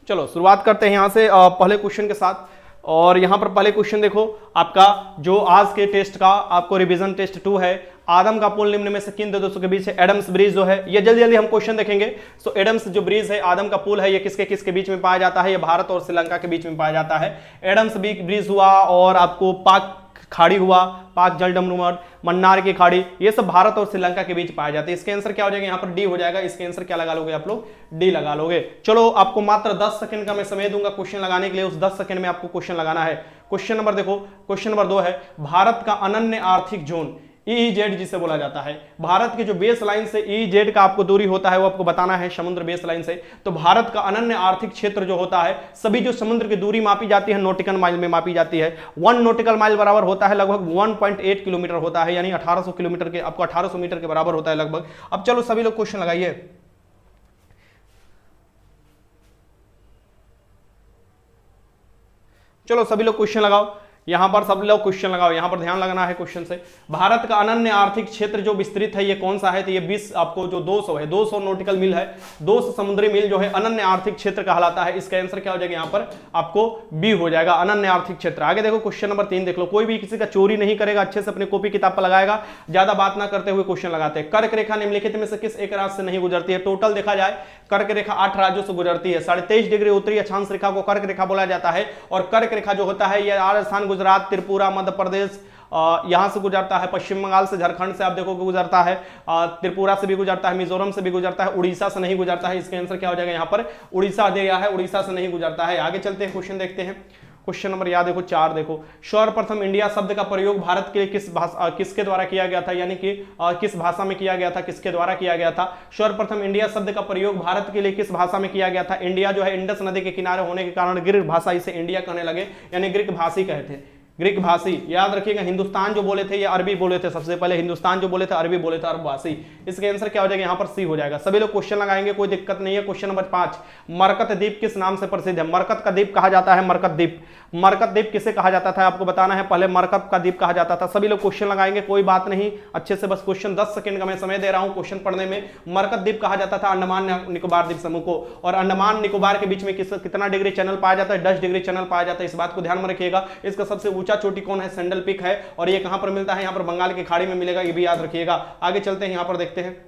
चलो शुरुआत करते हैं यहां से पहले क्वेश्चन के साथ। और यहां पर पहले क्वेश्चन देखो, आपका जो आज के टेस्ट का आपको रिवीजन टेस्ट 2 है, आदम का पुल निम्न में से किन दो देशों के बीच है? एडम्स ब्रिज जो है, ये जल्दी जल्दी हम क्वेश्चन देखेंगे। सो एडम्स जो ब्रिज है, आदम का पुल है, ये किसके किसके बीच में पाया जाता है? ये भारत और श्रीलंका के बीच में पाया जाता है। एडम्स ब्रिज हुआ, और आपको पाक खाड़ी हुआ, पाक जलडमरूमर, मन्नार की खाड़ी, ये सब भारत और श्रीलंका के बीच पाया जाता है। इसके आंसर क्या हो जाएगा? यहाँ पर डी हो जाएगा। इसके आंसर क्या लगा लोगे आप लोग? डी लगा लोगे। चलो आपको मात्र 10 सेकंड का मैं समय दूंगा क्वेश्चन लगाने के लिए। उस 10 सेकंड में आपको क्वेश्चन लगाना है। क्वेश्चन नंबर देखो, क्वेश्चन नंबर 2 है, भारत का अनन्य आर्थिक जोन EEZ जिसे बोला जाता है। भारत की जो बेस लाइन से EEZ का आपको दूरी होता है वो आपको बताना है, समुद्र बेस लाइन से। तो भारत का अनन्य आर्थिक क्षेत्र जो होता है, सभी जो समुद्र की दूरी मापी जाती है नॉटिकल माइल में मापी जाती है। 1 नॉटिकल माइल बराबर होता है लगभग 1.8 किलोमीटर होता है, यानी 1800 किलोमीटर के, आपको 1800 मीटर के बराबर होता है लगभग। अब चलो सभी लोग क्वेश्चन लगाइए। चलो सभी लोग क्वेश्चन लगाओ, यहां पर सब लोग क्वेश्चन लगाओ, यहां पर ध्यान लगाना है क्वेश्चन से। भारत का अनन्य आर्थिक क्षेत्र जो विस्तृत है ये कौन सा है? तो ये 20 आपको जो 200 है, 200 नॉटिकल मील है, 200 समुद्री मील जो है अनन्य आर्थिक क्षेत्र कहलाता है। इसका आंसर क्या हो जाएगा? यहां पर आपको बी हो जाएगा, अनन्य आर्थिक क्षेत्र। आगे देखो क्वेश्चन नंबर 3 देख लो। कोई भी किसी का चोरी नहीं करेगा, अच्छे से अपने कॉपी किताब पर लगाएगा, ज्यादा बात ना करते हुए क्वेश्चन लगाते हैं। कर्क रेखा निम्नलिखित में से किस एक राज्य से नहीं गुजरती है? टोटल देखा जाए कर्क रेखा 8 राज्यों से गुजरती है। 23.5 डिग्री उत्तरी अक्षांश रेखा को कर्क रेखा बोला जाता है। और कर्क रेखा जो होता है ये राजस्थान, गुजरात, त्रिपुरा, मध्य प्रदेश, यहां से गुजरता है, पश्चिम बंगाल से, झारखंड से आप देखोगे गुजरता है, त्रिपुरा से भी गुजरता है, मिजोरम से भी गुजरता है, उड़ीसा से नहीं गुजरता है। इसका आंसर क्या हो जाएगा? यहां पर उड़ीसा दिया है, उड़ीसा से नहीं गुजरता है। आगे चलते हैं, क्वेश्चन देखते हैं। क्वेश्चन नंबर याद देखो 4 देखो, सर्वप्रथम इंडिया शब्द का प्रयोग भारत के लिए किसके द्वारा किया गया था? यानी कि किस भाषा में किया गया था, किसके द्वारा किया गया था? सर्वप्रथम इंडिया शब्द का प्रयोग भारत के लिए किस भाषा में किया गया था? इंडिया जो है इंडस नदी के किनारे होने के कारण ग्रीक भाषा इसे इंडिया कहने लगे, यानी ग्रीक भाषी कहते हैं, ग्रीक भाषी। याद रखिएगा, हिंदुस्तान जो बोले थे ये अरबी बोले थे, सबसे पहले हिंदुस्तान जो बोले थे अरबी बोले थे, अरब भाषी। इसके आंसर क्या हो जाएगा? यहाँ पर सी हो जाएगा। सभी लोग क्वेश्चन लगाएंगे, कोई दिक्कत नहीं है। क्वेश्चन नंबर 5, मरकत द्वीप किस नाम से प्रसिद्ध है? मरकत का द्वीप कहा जाता है मरकत द्वीप। मरकत द्वीप किसे कहा जाता था आपको बताना है। पहले मरकत का द्वीप कहा जाता था। सभी लोग क्वेश्चन लगाएंगे, कोई बात नहीं, अच्छे से बस क्वेश्चन 10 सेकंड का मैं समय दे रहा हूं क्वेश्चन पढ़ने में। मरकत द्वीप कहा जाता था अंडमान निकोबार द्वीप समूह को। और अंडमान निकोबार के बीच में कितना डिग्री चैनल पाया जाता है? 10 डिग्री चैनल पाया जाता है। इस बात को ध्यान में रखिएगा। इसका सबसे ऊंचा चोटी कौन है? सेंडल पीक है। और ये कहां पर मिलता है? यहां पर बंगाल की खाड़ी में मिलेगा, ये भी याद रखिएगा। आगे चलते हैं, यहां पर देखते हैं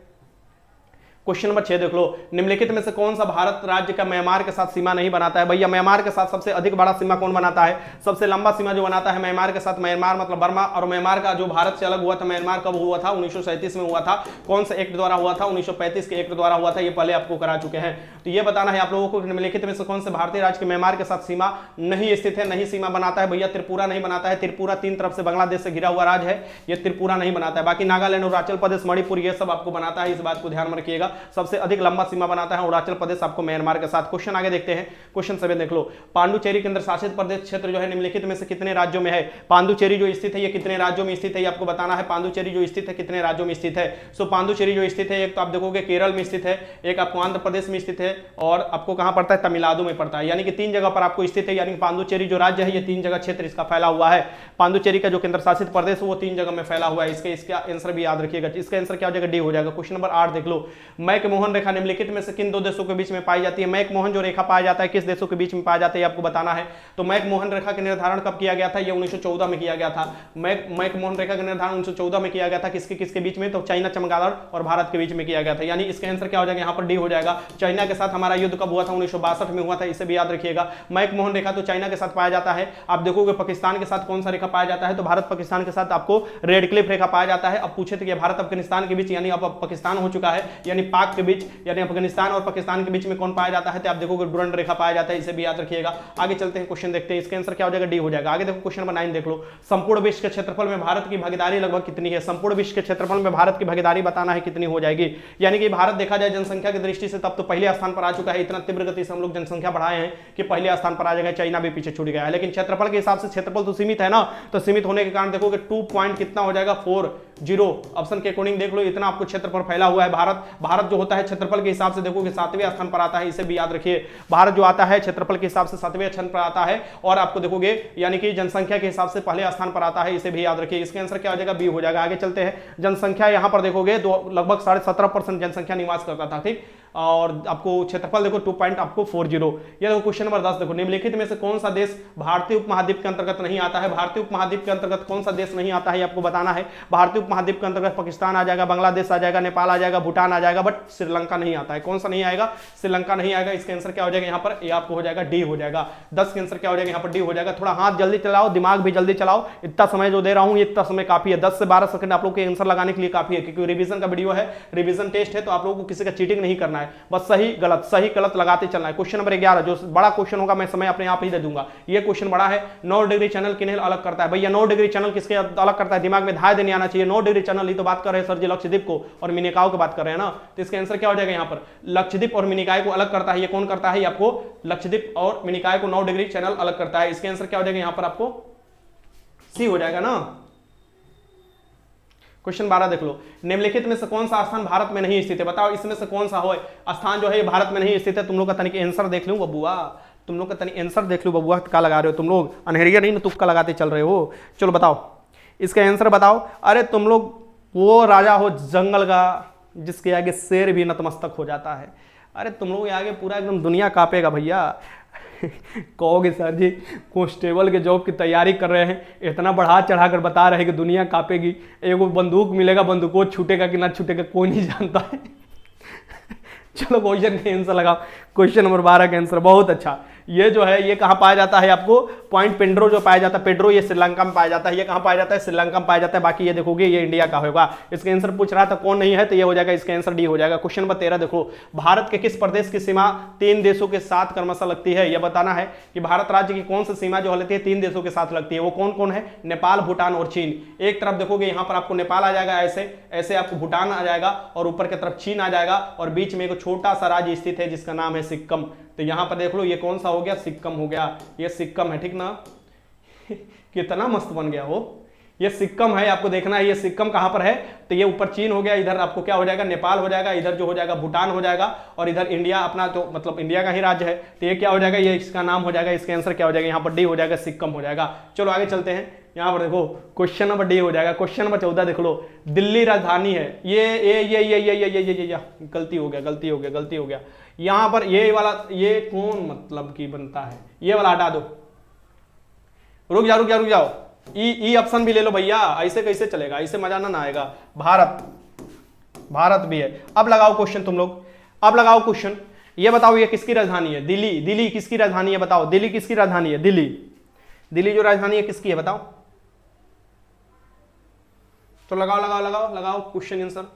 क्वेश्चन नंबर 6 देख लो। निम्नलिखित में से कौन सा भारत राज्य का म्यांमार के साथ सीमा नहीं बनाता है? भैया म्यांमार के साथ सबसे अधिक बड़ा सीमा कौन बनाता है? सबसे लंबा सीमा जो बनाता है म्यांमार के साथ, म्यांमार मतलब बर्मा। और म्यांमार का जो भारत से अलग हुआ था, म्यांमार कब हुआ था? 1937 में हुआ था। कौन सा एक्ट द्वारा हुआ था? 1935 के एक्ट द्वारा हुआ था। ये पहले आपको करा चुके हैं। तो ये बताना है आप लोगों को, निम्नलिखित में से कौन से भारतीय राज्य के म्यांमार के साथ सीमा नहीं स्थित है, नहीं सीमा बनाता है? भैया त्रिपुरा नहीं बनाता है। त्रिपुरा 3 तरफ से बांग्लादेश से घिरा हुआ राज्य है, ये त्रिपुरा नहीं बनाता है। बाकी नागालैंड, अरुणाचल प्रदेश, मणिपुर ये सब आपको बनाता है। इस बात को ध्यान में रखिएगा। सबसे अधिक लंबा सीमा बनाता है अरुणाचल प्रदेश आपको म्यांमार के साथ। क्वेश्चन आगे देखते हैं, क्वेश्चन 7 देख लो। पांडुचेरी केंद्र शासित प्रदेश क्षेत्र जो है निम्नलिखित में से कितने राज्यों में है? पांडुचेरी जो स्थित है ये कितने राज्यों में स्थित है? आपको बताना है। पांडुचेरी जो स्थित है कितने राज्यों में स्थित है? सो पांडुचेरी जो स्थित है, एक तो आप देखोगे केरल में स्थित है, एक आपको आंध्र प्रदेश में स्थित है, और आपको कहां पड़ता है? तमिलनाडु में पड़ता है। यानी कि 3 जगह पर आपको स्थित है। यानी पांडुचेरी जो राज्य है ये 3 जगह क्षेत्र इसका फैला हुआ है। पांडुचेरी का जो केंद्र शासित प्रदेश है वो 3 जगह में फैला हुआ है। इसका आंसर भी याद रखिएगा। इसका आंसर क्या हो जाएगा? डी हो जाएगा। क्वेश्चन नंबर 8 देख लो। मैकमोहन रेखा निम्नलिखित में से किन दो देशों के बीच में पाई जाती है? मैकमोहन जो रेखा पाया जाता है किस देशों के बीच में पाया जाता है आपको बताना है। तो मैकमोहन रेखा का निर्धारण कब किया गया था? ये 1914 में किया गया था। मैकमोहन रेखा का निर्धारण 1914 में किया गया था। किसके किसके बीच में? तो चाइना, चमगादड़ और भारत के बीच में किया गया था। यानी इसका आंसर क्या हो जाएगा? यहाँ पर डी हो जाएगा। चाइना के साथ हमारा युद्ध कब हुआ था? 1962 में हुआ था। इसे भी याद रखिएगा। मैकमोहन रेखा तो चाइना के साथ पाया जाता है। आप देखोगे पाकिस्तान के साथ कौन सा रेखा पाया जाता है? तो भारत पाकिस्तान के साथ आपको रेड क्लिफ रेखा पाया जाता है। अब पूछे थे कि भारत अफगानिस्तान के बीच, यानी अब पाकिस्तान हो चुका है, यानी पाक के बीच, यानी अफगानिस्तान और पाकिस्तान के बीच में कौन पाया जाता है? तो आप देखोगे डुरंड रेखा पाया जाता है। इसे भी याद रखिएगा। आगे चलते हैं, क्वेश्चन देखते हैं। इसका आंसर क्या हो जाएगा? डी हो जाएगा। आगे देखो क्वेश्चन नंबर 9 देख लो। संपूर्ण विश्व के क्षेत्रफल में भारत की भागीदारी लगभग कितनी है? संपूर्ण विश्व के क्षेत्रफल में भारत की भागीदारी बताना है कितनी हो जाएगी। यानी कि भारत देखा जाए जनसंख्या की दृष्टि से तब तो पहले स्थान पर आ चुका है। इतना तीव्र गति से हम लोग जनसंख्या बढ़ाए हैं कि पहले स्थान पर आ जाएगा। चाइना भी पीछे छूट गया है। लेकिन क्षेत्रफल के हिसाब से क्षेत्रफल तो सीमित है ना, तो सीमित होने के कारण देखोगे 2 पॉइंट कितना हो जाएगा? 40 ऑप्शन के अकॉर्डिंग देख लो। इतना आपको क्षेत्रफल फैला हुआ है। भारत जो होता है क्षेत्रफल के हिसाब से देखोगे 7वें स्थान पर आता है। इसे भी याद रखिए। भारत जो आता है क्षेत्रफल के हिसाब से 7वें स्थान पर आता है, और आपको देखोगे यानी कि जनसंख्या के हिसाब से पहले स्थान पर आता है। इसे भी याद रखिए। इसका आंसर क्या हो जाएगा? बी हो जाएगा। आगे चलते हैं। जनसंख्या यहां पर देखोगे लगभग 17.5% जनसंख्या निवास करता था। ठीक, और आपको क्षेत्रफल देखो 2.40। ये देखो क्वेश्चन नंबर 10 देखो, निम्नलिखित में से कौन सा देश भारतीय उपमहाद्वीप के अंतर्गत नहीं आता है। भारतीय उपमहाद्वीप के अंतर्गत कौन सा देश नहीं आता है आपको बताना है। भारतीय उपमहाद्वीप के अंतर्गत पाकिस्तान आ जाएगा, बांग्लादेश आ जाएगा, नेपाल आ जाएगा, भूटान आ जाएगा, बट श्रीलंका नहीं आता है। कौन सा नहीं आएगा? श्रीलंका नहीं आएगा। इसका आंसर क्या हो जाएगा यहाँ पर? ये आपको हो जाएगा डी हो जाएगा। 10 के आंसर क्या हो जाएगा यहाँ पर? डी हो जाएगा। थोड़ा हाथ जल्दी चलाओ, दिमाग भी जल्दी चलाओ, इतना समय जो दे रहा हूँ इतना समय काफी है। 10 से 12 सेकंड आप लोग के आंसर लगाने के लिए काफी है, क्योंकि रिवीजन का वीडियो है, रिवीजन टेस्ट है, तो आप लोगों को किसी का चीटिंग नहीं करना है, बस सही गलत लगाते चलना है। क्वेश्चन नंबर 11 जो बड़ा क्वेश्चन होगा मैं समय अपने आप ही दे दूंगा। ये क्वेश्चन बड़ा है। 9 डिग्री चैनल किन्हें अलग करता है? भैया 9 डिग्री चैनल किसके अलग करता है? दिमाग में धाय देने आना चाहिए। 9 डिग्री चैनल ही तो बात कर रहे हैं सर जी, लक्षद्वीप को और मिनिकॉय की बात कर रहे हैं ना, तो इसका आंसर क्या हो जाएगा यहाँ पर? लक्षद्वीप और मिनिकॉय को अलग करता है। ये कौन करता है? आपको लक्षद्वीप और मिनिकॉय को 9 डिग्री चैनल अलग करता है। इसके आंसर क्या हो जाएगा यहाँ पर? आपको सी हो जाएगा ना। क्वेश्चन 12 देख लो, निम्नलिखित में से कौन सा स्थान भारत में नहीं स्थित है? बताओ इसमें से कौन सा हो स्थान जो है ये भारत में नहीं स्थित है। तुम लोग का तनिक आंसर देख लूं बबुआ, तुम लोग का तनिक आंसर देख लो बबुआ, क्या लगा रहे हो तुम लोग? अनहरिया नहीं ना तुक्का लगाते चल रहे हो। चलो बताओ इसका आंसर बताओ। अरे तुम लोग वो राजा हो जंगल का जिसके आगे शेर भी नतमस्तक हो जाता है। अरे तुम लोग आगे पूरा एकदम दुनिया कांपेगा भैया। कहोगे सर जी कांस्टेबल के जॉब की तैयारी कर रहे हैं, इतना बढ़ा चढ़ा कर बता रहे हैं कि दुनिया कांपेगी, एगो बंदूक मिलेगा, बंदूकों छूटेगा कि ना छूटेगा कोई नहीं जानता है। चलो क्वेश्चन का आंसर लगाओ। क्वेश्चन नंबर 12 का आंसर बहुत अच्छा। ये जो है ये कहाँ पाया जाता है? आपको पॉइंट पेड्रो जो पाया जाता है, पेड्रो ये श्रीलंका में पाया जाता है। ये कहाँ पाया जाता है? श्रीलंका में पाया जाता है। बाकी ये देखोगे ये इंडिया का होगा। इसका आंसर पूछ रहा था कौन नहीं है, तो ये हो जाएगा, इसका आंसर डी हो जाएगा। क्वेश्चन नंबर 13 देखो, भारत के किस प्रदेश की सीमा 3 देशों के साथ क्रमशः लगती है? यह बताना है कि भारत राज्य की कौन सी सीमा जो लगती है 3 देशों के साथ लगती है। वो कौन कौन है? नेपाल, भूटान और चीन। एक तरफ देखोगे यहाँ पर आपको नेपाल आ जाएगा, ऐसे आपको भूटान आ जाएगा, और ऊपर की तरफ चीन आ जाएगा, और बीच में एक छोटा सा राज्य स्थित है जिसका नाम है सिक्किम। तो यहां पर देख लो ये कौन सा हो गया? सिक्किम हो गया। ये सिक्किम है, ठीक ना? कितना मस्त बन गया हो। ये सिक्किम है, आपको देखना है ये सिक्किम कहां पर है। तो ये ऊपर चीन हो गया, इधर आपको क्या हो जाएगा? नेपाल हो जाएगा, इधर जो हो जाएगा भूटान हो जाएगा, और इधर इंडिया अपना तो मतलब इंडिया का ही राज्य है। तो ये क्या हो जाएगा? ये इसका नाम हो जाएगा। इसका आंसर क्या हो जाएगा? यहाँ पर डी हो जाएगा, सिक्किम हो जाएगा। चलो आगे चलते हैं। यहाँ पर देखो क्वेश्चन नंबर डी हो जाएगा। क्वेश्चन नंबर 14 देख लो, दिल्ली राजधानी है। ये गलती हो गया। यहाँ पर ये वाला ये कौन मतलब की बनता है? ये वाला हटा दो। रुक जाओ। ई ऑप्शन भी ले लो भैया, ऐसे कैसे चलेगा? ऐसे मजा ना आएगा। भारत भी है। अब लगाओ क्वेश्चन तुम लोग, अब लगाओ क्वेश्चन। ये बताओ ये किसकी राजधानी है? दिल्ली किसकी राजधानी है? बताओ दिल्ली किसकी राजधानी है? दिल्ली जो राजधानी है किसकी है बताओ? तो लगाओ क्वेश्चन आंसर।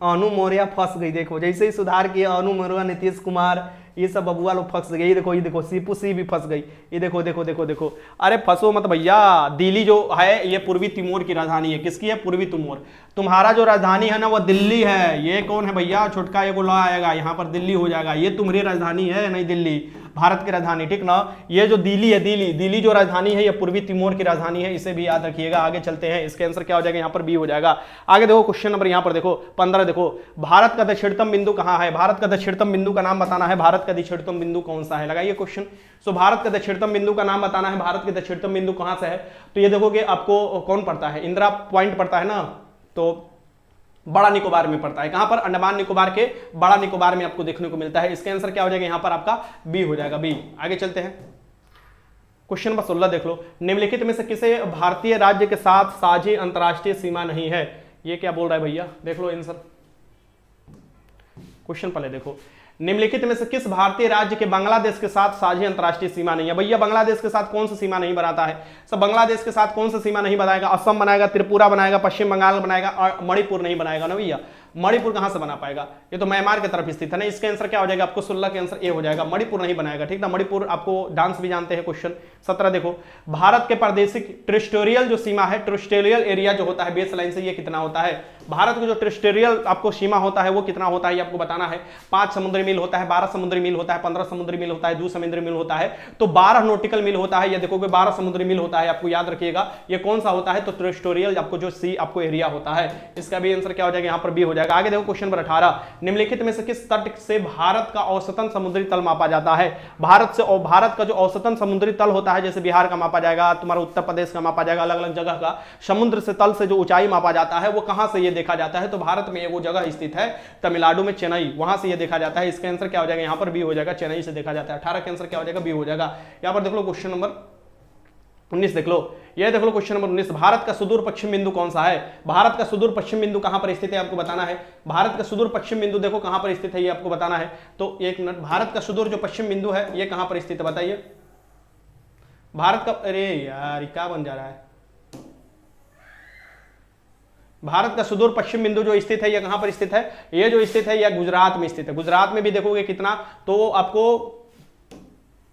अनु मौर्य फंस गई। देखो जैसे ही सुधार किया अनु मौर्य, नीतीश कुमार, ये सब बबुआ लोग फंस गए। ये देखो सीपू सी भी फंस गई। ये देखो। अरे फंसो मत भैया। दिल्ली जो है ये पूर्वी तिमोर की राजधानी है। किसकी है? पूर्वी तिमोर। तुम्हारा जो राजधानी है ना वो दिल्ली है। ये कौन है भैया? छोटका ये गोला आएगा, यहाँ पर दिल्ली हो जाएगा। ये तुम्हारी राजधानी है, नहीं दिल्ली भारत की राजधानी, ठीक ना? ये जो दिल्ली है, दिल्ली जो राजधानी है ये पूर्वी तिमोर की राजधानी है, इसे भी याद रखिएगा। आगे चलते हैं, इसका आंसर क्या हो जाएगा? यहाँ पर बी हो जाएगा। आगे देखो क्वेश्चन नंबर यहाँ पर देखो 15 देखो, भारत का दक्षिणतम बिंदु कहाँ है? भारत का दक्षिणतम बिंदु का नाम बताना है। भारत का दक्षिणतम बिंदु कौन सा है? लगाइए क्वेश्चन। सो भारत का दक्षिणतम बिंदु का नाम बताना है। भारत के दक्षिणतम बिंदु कहां से है? तो ये देखोगे आपको कौन पड़ता है? इंदिरा पॉइंट पड़ता है ना, तो बड़ा निकोबार में पड़ता है। कहां पर? अंडमान निकोबार के बड़ा निकोबार में आपको देखने को मिलता है। इसका आंसर क्या हो जाएगा? यहां पर आपका बी हो जाएगा, बी। आगे चलते हैं, क्वेश्चन नंबर 16 देख लो, निम्नलिखित में से किसे भारतीय राज्य के साथ साझी अंतरराष्ट्रीय सीमा नहीं है? ये क्या बोल रहा है भैया? देख लो आंसर। क्वेश्चन पहले देखो, निम्नलिखित में से किस भारतीय राज्य के बांग्लादेश के साथ साझी अंतरराष्ट्रीय सीमा नहीं है? भैया बांग्लादेश के साथ कौन सी सीमा नहीं बनाता है? सब बांग्लादेश के साथ कौन सी सीमा नहीं बनाएगा? असम बनाएगा, त्रिपुरा बनाएगा, पश्चिम बंगाल बनाएगा, और मणिपुर नहीं बनाएगा ना भैया। मणिपुर कहां से बना पाएगा? ये तो म्यांमार की तरफ स्थित है ना। इसका आंसर क्या हो जाएगा? आपको 16 के आंसर ए हो जाएगा। मणिपुर नहीं बनाएगा, ठीक ना? मणिपुर आपको डांस भी जानते हैं। क्वेश्चन 17 देखो, भारत के प्रादेशिक टेरिटोरियल जो सीमा है, टेरिटोरियल एरिया जो होता है बेस लाइन से, ये कितना होता है? भारत का जो टेरिटोरियल आपको सीमा होता है वो कितना होता है ये आपको बताना है। 5 समुद्री मील होता है, 12 समुद्री मील होता है, 15 समुद्री मील होता है, 2 समुद्री मील होता है, तो 12 नॉटिकल मील होता है। ये देखोगे 12 समुद्री मील होता है, आपको याद रखिएगा। ये कौन सा होता है? तो टेरिटोरियल आपको जो सी आपको एरिया होता है। इसका भी आंसर क्या हो जाएगा? यहाँ पर बी हो जाएगा। आगे देखो क्वेश्चन 18, निम्नलिखित में से किस तट से भारत का औसतन समुद्री तल मापा जाता है? भारत का जो औसतन समुद्री तल होता है, जैसे बिहार का मापा जाएगा, तुम्हारा उत्तर प्रदेश का मापा जाएगा, अलग अलग जगह का समुद्र से तल से जो ऊंचाई मापा जाता है वो कहां से? ये ये देखा जाता है? तो भारत में ये वो जगह स्थित है तमिलनाडु में, चेन्नई, वहां से ये देखा जाता है। इसका आंसर क्या हो जाएगा? यहाँ पर बी हो जाएगा, चेन्नई से देखा जाता है। 18 का आंसर क्या हो जाएगा? बी हो जाएगा। यहाँ पर देख लो क्वेश्चन नंबर 19 देख लो, ये देख लो क्वेश्चन नंबर 19, भारत का सुदूर पश्चिम बिंदु कौन सा है? भारत का सुदूर पश्चिम बिंदु कहां पर स्थित है आपको बताना है। भारत का सुदूर पश्चिम बिंदु देखो कहां पर स्थित है ये आपको बताना है। तो एक मिनट, भारत का सुदूर जो पश्चिम बिंदु है ये कहां पर स्थित है बताइए। भारत का, अरे यार क्या बन जा रहा है, भारत का सुदूर पश्चिम बिंदु जो स्थित है ये कहां पर स्थित है? ये जो स्थित है ये गुजरात में स्थित है। गुजरात में भी देखोगे कितना, तो आपको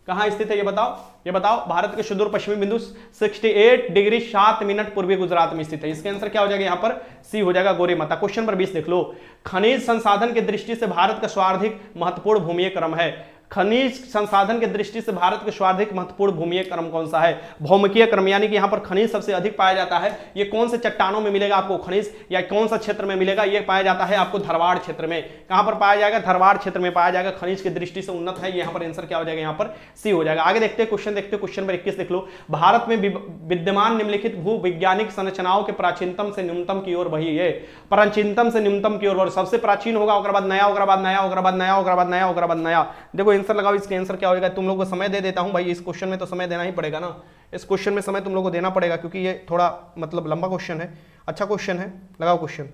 कहां स्थित है ये बताओ, ये बताओ। भारत के सुदूर पश्चिमी बिंदु 68 डिग्री 7 मिनट पूर्वी गुजरात में स्थित है। इसका आंसर क्या हो जाएगा? यहां पर सी हो जाएगा, गोरे माता। क्वेश्चन नंबर 20 देख लो, खनिज संसाधन की दृष्टि से भारत का सर्वाधिक महत्वपूर्ण भूमि क्रम है। खनिज संसाधन की दृष्टि से भारत के सर्वाधिक महत्वपूर्ण भूमि क्रम कौन सा है? भौमिकीय क्रम, यानी कि यहां पर खनिज सबसे अधिक पाया जाता है। ये कौन से चट्टानों में मिलेगा आपको खनिज, या कौन सा क्षेत्र में मिलेगा? ये पाया जाता है आपको धरवाड़ क्षेत्र में। कहां पर पाया जाएगा? धरवाड़ क्षेत्र में पाया जाएगा। खनिज की दृष्टि से उन्नत है। यहां पर आंसर क्या हो जाएगा? यहां पर सी हो जाएगा। आगे देखते हैं क्वेश्चन, देखते हैं क्वेश्चन नंबर 21 देख लो, भारत में विद्यमान निम्नलिखित भू वैज्ञानिक संरचनाओं के प्राचीनतम से न्यूनतम की ओर वही है। प्राचीनतम से न्यूनतम की ओर, सबसे प्राचीन होगा, उसके बाद नया, उसके बाद नया, उसके बाद नया, उसके बाद नया, उसके बाद नया। देखो आंसर लगाओ, इसके आंसर क्या होगा? तुम लोगों को समय दे देता हूं भाई, इस क्वेश्चन में तो समय देना ही पड़ेगा ना। इस क्वेश्चन में समय तुम लोगों को देना पड़ेगा क्योंकि ये थोड़ा मतलब लंबा क्वेश्चन है, अच्छा क्वेश्चन है। लगाओ क्वेश्चन।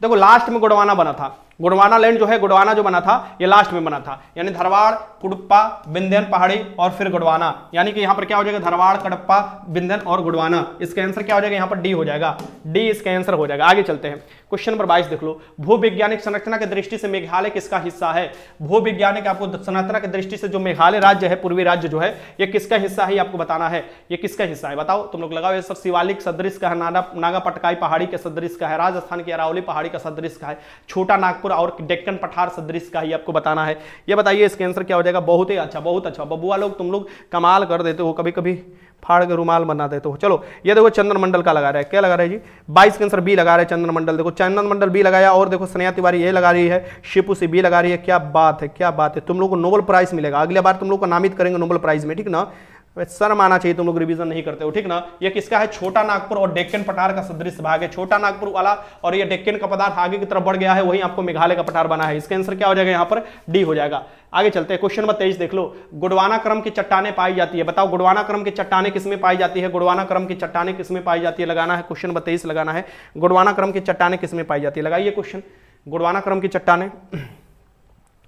देखो लास्ट में गोंडवाना बना था, गोंडवाना लैंड जो है, गोंडवाना जो बना था ये लास्ट में बना था, यानी धरवाड़, कुडप्पा, बिंदन पहाड़ी और फिर गोंडवाना। यानी कि यहां पर क्या हो जाएगा? धरवाड़, कडप्पा, बिंदन और गोंडवाना। इसका आंसर क्या हो जाएगा? यहां पर डी हो जाएगा, डी इसका आंसर हो जाएगा। आगे चलते हैं, क्वेश्चन नंबर 22 देख लो, भूवैज्ञानिक संरचना की दृष्टि से मेघालय किसका हिस्सा है? भूवैज्ञानिक आपको संरचना की दृष्टि से जो मेघालय राज्य है, पूर्वी राज्य जो है, ये किसका हिस्सा है आपको बताना है। ये किसका हिस्सा है बताओ तुम लोग, लगाओ। ये सब शिवालिक सदृश का है, नागा पटकाई पहाड़ी के सदृश का है, राजस्थान की अरावली पहाड़ी का सदृश का है, छोटा नागपुर और डेक्कन पठार सदृश का ही आपको बताना है। ये बताइए इसका आंसर क्या हो जाएगा? बहुत ही अच्छा, बहुत अच्छा। बबुआ लोग तुम लोग कमाल कर देते हो, कभी कभी फाड़ के रुमाल बना देते हो। चलो ये देखो चंद्रमंडल का लगा रहा है, क्या लगा रहा है जी? 22 के आंसर बी लगा रहा है, चंद्रमंडल। देखो चंद्रमंडल बी लगाया, और देखो स्नेहा तिवारी ये लगा रही है, शिपू सी बी लगा रही है। क्या बात है, क्या बात है। तुम लोग को नोबेल प्राइज मिलेगा, अगली बार तुम लोग को नामित करेंगे नोबेल प्राइज में, ठीक ना। शर्म आना चाहिए, तुम लोग रिवीजन नहीं करते हो, ठीक ना। ये किसका है? छोटा नागपुर और डेक्कन पठार का सदृश भाग है, छोटा नागपुर वाला, और ये डेक्कन का पदार्थ आगे की तरफ बढ़ गया है, वही आपको मेघालय का पठार बना है। इसका आंसर क्या हो जाएगा? यहाँ पर डी हो जाएगा। आगे चलते हैं, क्वेश्चन नंबर 23 देख लो, गोंडवाना क्रम की चट्टानें पाई जाती है। बताओ गोंडवाना क्रम की चट्टानें किसमें पाई जाती है? गोंडवाना क्रम की चट्टानें किसमें पाई जाती है? लगाना है क्वेश्चन नंबर 23 लगाना है, गोंडवाना क्रम की चट्टानें किसमें पाई जाती है? लगाइए क्वेश्चन, गोंडवाना क्रम की चट्टानें।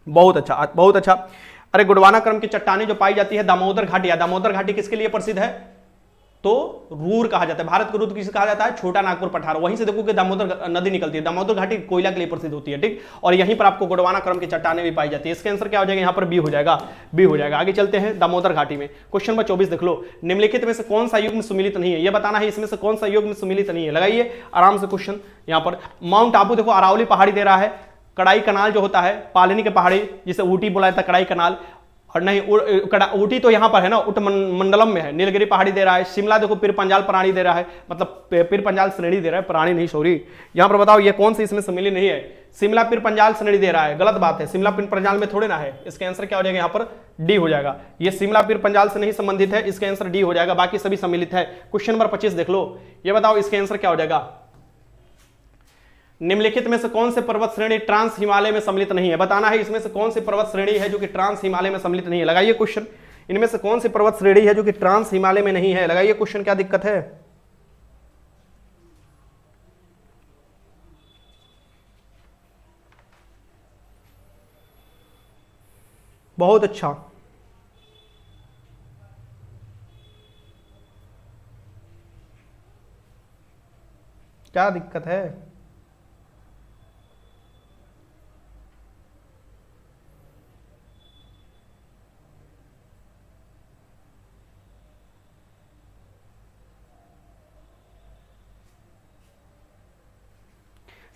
बहुत अच्छा, बहुत अच्छा। अरे गोंडवाना क्रम की चट्टानें जो पाई जाती है दामोदर घाटी, या दामोदर घाटी किसके लिए प्रसिद्ध है? तो रूर कहा जाता है, भारत का रूर किसे कहा जाता है? छोटा नागपुर पठार। वहीं से देखो कि दामोदर नदी निकलती है, दामोदर घाटी कोयला के लिए प्रसिद्ध होती है, ठीक। और यहीं पर आपको गोंडवाना क्रम की चट्टानें भी पाई जाती है। इसका आंसर क्या हो जाएगा? यहाँ पर बी हो जाएगा, बी हो जाएगा। आगे चलते हैं, दामोदर घाटी में क्वेश्चन नंबर 24 देख लो, निम्नलिखित में से कौन सा युग में सुमिलित नहीं है? ये बताना है इसमें से कौन सा युग में सुमिलित नहीं है। लगाइए आराम से क्वेश्चन। यहाँ पर माउंट आबू देखो अरावली पहाड़ी दे रहा है, कड़ाई कनाल जो होता है पालिनी के पहाड़ी जिसे ऊटी बोला जाता है, कड़ाई कनाल, और नहीं ऊटी तो यहां पर है ना, उट मंडलम में है, नीलगिरी पहाड़ी दे रहा है, शिमला देखो पीर पंजाल प्राणी दे रहा है, मतलब पीर पंजाल श्रेणी दे रहा है, प्राणी नहीं सॉरी। यहां पर बताओ ये कौन सी इसमें सम्मिलित नहीं है? शिमला पीर पंजाल श्रेणी दे रहा है, गलत बात है, शिमला पीर पंजाल में थोड़े ना है। इसका आंसर क्या हो जाएगा? यहाँ पर डी हो जाएगा। ये शिमला पीर पंजाल से नहीं संबंधित है, इसका आंसर डी हो जाएगा, बाकी सभी सम्मिलित है। क्वेश्चन नंबर 25 देख लो, ये बताओ इसका आंसर क्या हो जाएगा? निम्नलिखित में से कौन से पर्वत श्रेणी ट्रांस हिमालय में सम्मिलित नहीं है? बताना है इसमें से कौन सी पर्वत श्रेणी है जो कि ट्रांस हिमालय में सम्मिलित नहीं है। लगाइए क्वेश्चन, इनमें से कौन सी पर्वत श्रेणी है जो कि ट्रांस हिमालय में नहीं है? लगाइए क्वेश्चन, क्या दिक्कत है? बहुत अच्छा, क्या दिक्कत है?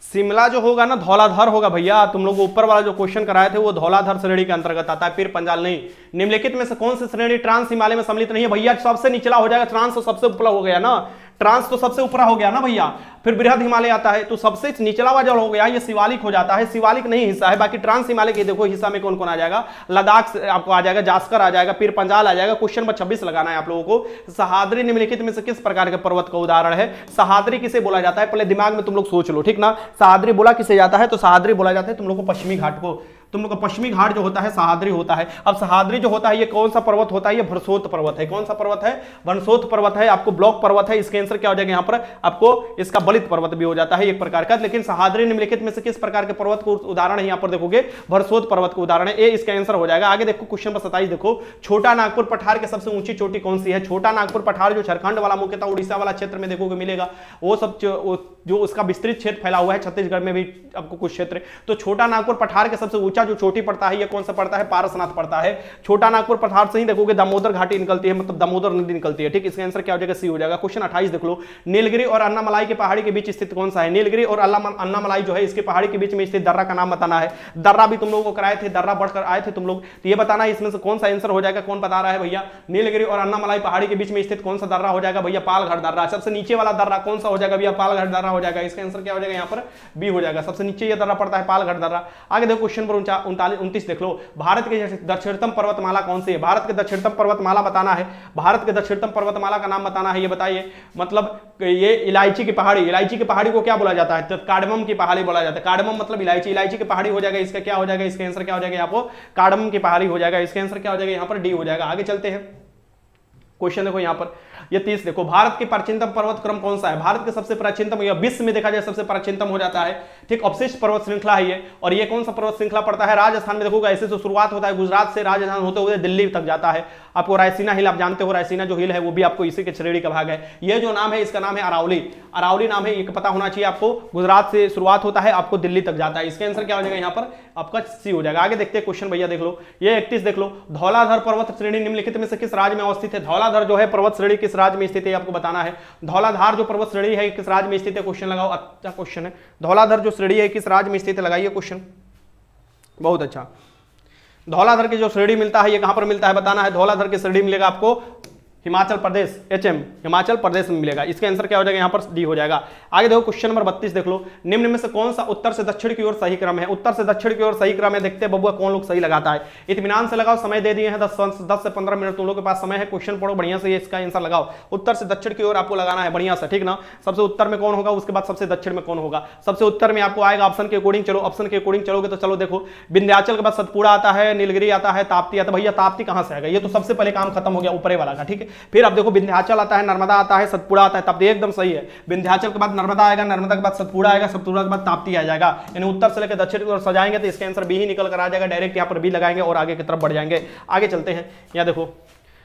शिमला जो होगा ना धौलाधर होगा भैया, तुम लोग ऊपर वाला जो क्वेश्चन कराए थे वो धौलाधर श्रेणी के अंतर्गत आता है, पीर पंजाल नहीं। निम्नलिखित में से कौन सी श्रेणी ट्रांस हिमालय में सम्मिलित नहीं है? भैया सबसे निचला हो जाएगा, ट्रांस तो सबसे ऊपर हो गया ना, ट्रांस तो सबसे ऊपर हो गया ना भैया, फिर बृहद हिमालय आता है, तो सबसे निचला वाला जल हो गया ये शिवालिक हो जाता है। शिवालिक नहीं हिस्सा है, बाकी ट्रांस हिमालय के देखो हिस्सा में कौन कौन आ जाएगा, लद्दाख आपको आ जाएगा, जास्कर आ जाएगा, पीर पंजाल आ जाएगा। क्वेश्चन नंबर 26 लगाना है आप लोगों को। सहाद्री निम्नलिखित में से किस प्रकार के पर्वत का उदाहरण है? सहाद्री किसे बोला जाता है, पहले दिमाग में तुम लोग सोच लो, ठीक ना। सहाद्री बोला किसे जाता है, तो सहाद्री बोला जाता है तुम लोग को पश्चिमी घाट को। तुम लोग का पश्चिमी घाट जो होता है सहाद्री होता है। अब सहाद्री जो होता है ये कौन सा पर्वत होता है, ये वनसोत पर्वत है। कौन सा पर्वत है? वनसोत पर्वत है। आपको ब्लॉक पर्वत है, इसके आंसर क्या हो जाएगा यहाँ पर आपको, इसका बलित पर्वत भी हो जाता है एक प्रकार का। लेकिन सहाद्री निम्नलिखित में से किस प्रकार के पर्वत को उदाहरण है, यहाँ पर देखोगे वनसोत पर्वत को उदाहरण है, ए इसका आंसर हो जाएगा। आगे देखो क्वेश्चन नंबर 27 देखो, छोटा नागपुर पठार के सबसे ऊंची चोटी कौन सी है? छोटा नागपुर पठार जो झारखंड वाला मुख्यतः उड़ीसा वाला क्षेत्र में देखोगे मिलेगा, वो सब जो उसका विस्तृत क्षेत्र फैला हुआ है, छत्तीसगढ़ में भी आपको कुछ क्षेत्र। तो छोटा नागपुर पठार के सबसे ऊंचा जो चोटी पड़ता है ये कौन सा पड़ता है? पारसनाथ पड़ता है। छोटा नागपुर पठार से ही देखोगे दामोदर घाटी निकलती है, मतलब दामोदर नदी निकलती है, ठीक। इसका आंसर क्या हो जाएगा? सी हो जाएगा। क्वेश्चन 28 देख लो, नीलगिरी और अन्नामलाई के पहाड़ी के बीच स्थित कौन सा है? नीलगिरी और अन्नामलाई जो है इसके पहाड़ी के बीच में स्थित दर्रा का नाम बताना है। दर्रा भी तुम लोगों को कराए थे, दर्रा बढ़कर आए थे तुम लोग, तो ये बताना है इसमें से कौन सा आंसर हो जाएगा। कौन बता रहा है भैया? नीलगिरी और अन्नामलाई पहाड़ी के बीच में स्थित कौन सा दर्रा हो जाएगा भैया? पालघाट दर्रा। सबसे नीचे वाला दर्रा कौन सा हो जाएगा भैया? पालघाट दर्रा हो जाएगा। इसका आंसर क्या हो जाएगा यहाँ पर? बी हो जाएगा। सबसे नीचे ये दर्रा पड़ता है पालघाट दर्रा। आगे देखो क्वेश्चन नंबर 29 देख लो, भारत के दक्षिणतम पर्वतमाला कौन सी है? भारत के दक्षिणतम पर्वतमाला बताना है। भारत के दक्षिणतम पर्वतमाला का नाम बताना है, ये बताइए। मतलब ये इलायची की पहाड़ी, इलायची की पहाड़ी को क्या बोला जाता है? तो कार्डमम की पहाड़ी बोला जाता है। कार्डमम मतलब इलायची, इलायची की पहाड़ी हो जाएगा। इसका क्या हो जाएगा? इसका आंसर क्या हो जाएगा यहाँ पर? कार्डमम की पहाड़ी हो जाएगा। इसका आंसर क्या हो जाएगा यहाँ पर? डी हो जाएगा। आगे चलते हैं, क्वेश्चन देखो यहाँ पर ये 30 देखो, भारत के प्राचीनतम पर्वत क्रम कौन सा है? भारत के सबसे प्राचीनतम या विश्व में देखा जाए सबसे प्राचीनतम हो जाता है, ठीक, अवशिष्ट पर्वत श्रृंखला है ये। और ये कौन सा पर्वत श्रृंखला पड़ता है? राजस्थान में देखोगे ऐसे तो शुरुआत होता है गुजरात से, राजस्थान होते हुए दिल्ली तक जाता है। आपको रायसीना हिल आप जानते हो, रायसीना जो हिल है वो भी आपको इसी के श्रेणी का भाग है। ये जो नाम है इसका नाम है अरावली, अरावली नाम है, ये पता होना चाहिए आपको। गुजरात से शुरुआत होता है, आपको दिल्ली तक जाता है। इसका आंसर क्या हो जाएगा यहाँ पर? आपका सी हो जाएगा। आगे देखते हैं क्वेश्चन भैया देख लो, ये 31 देख लो, धौलाधर पर्वत श्रेणी निम्नलिखित में से किस राज्य में अवस्थित है? धौलाधर जो है पर्वत श्रेणी किस राज्य में स्थित है आपको बताना है। धौलाधार जो पर्वत श्रेणी है किस राज्य में स्थित है? क्वेश्चन लगाओ, अच्छा क्वेश्चन है। धौलाधर जो श्रेणी है किस राज्य में स्थित है? लगाइए क्वेश्चन, बहुत अच्छा। धौलाधर की जो श्रेणी मिलता है ये कहां पर मिलता है बताना है। धौलाधर की श्रेणी मिलेगा आपको हिमाचल प्रदेश, HM हिमाचल प्रदेश में मिलेगा। इसका आंसर क्या हो जाएगा यहाँ पर? डी हो जाएगा। आगे देखो क्वेश्चन नंबर 32 देख लो, निम्न में से कौन सा उत्तर से दक्षिण की ओर सही क्रम है? उत्तर से दक्षिण की ओर सही क्रम है, देखते हैं बबुआ कौन लोग सही लगाता है। इत्मीनान से लगाओ, समय दे दिए हैं 10 से 15 मिनट तुम लोग के पास समय है। क्वेश्चन पढ़ो बढ़िया से, इसका आंसर लगाओ। उत्तर से दक्षिण की ओर आपको लगाना है बढ़िया से, ठीक ना। सबसे उत्तर में कौन होगा, उसके बाद सबसे दक्षिण में कौन होगा? सबसे उत्तर में आपको आएगा ऑप्शन के अकॉर्डिंग, चलो ऑप्शन के अकॉर्डिंग चलोगे तो चलो देखो, विंध्याचल के बाद सतपुड़ा आता है, नीलगिरी आता है, ताप्ती आता है। भैया ताप्ती कहां से आएगा? ये तो सबसे पहले काम खत्म हो गया ऊपरे वाला का, ठीक है। फिर आप देखो विंध्याचल आता है, नर्मदा आता है, सतपुड़ा आता है, तब एकदम सही है। विंध्याचल के बाद नर्मदा आएगा, नर्मदा के बाद सतपुड़ा आएगा, सतपुड़ा के बाद ताप्ती आ जाएगा। यानी उत्तर से लेकर दक्षिण की ओर सजाएंगे तो इसका आंसर बी ही निकल कर आ जाएगा। डायरेक्ट यहाँ पर बी लगाएंगे और आगे की तरफ बढ़ जाएंगे। आगे चलते हैं, यहाँ देखो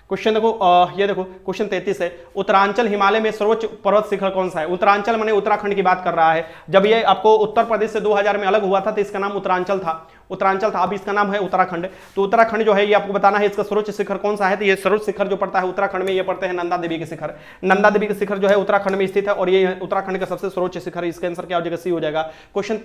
क्वेश्चन देखो, ये देखो क्वेश्चन 33 है, उत्तरांचल हिमालय में सर्वोच्च पर्वत शिखर कौन सा है? उत्तरांचल माने उत्तराखंड की बात कर रहा है। जब ये आपको उत्तर प्रदेश से 2000 में अलग हुआ था तो इसका नाम उत्तरांचल था, उत्तरांचल था, अब इसका नाम है उत्तराखंड। तो उत्तराखंड जो है ये आपको बताना है इसका सर्वोच्च शिखर कौन सा है। तो ये सर्वोच्च शिखर जो पड़ता है उत्तराखंड में, ये पड़ते हैं नंदा देवी के शिखर। नंदा देवी के शिखर जो है उत्तराखंड में स्थित है और ये उत्तराखंड का सबसे सर्वोच्च शिखर है। इसका आंसर क्या हो जाएगा? सी हो जाएगा। क्वेश्चन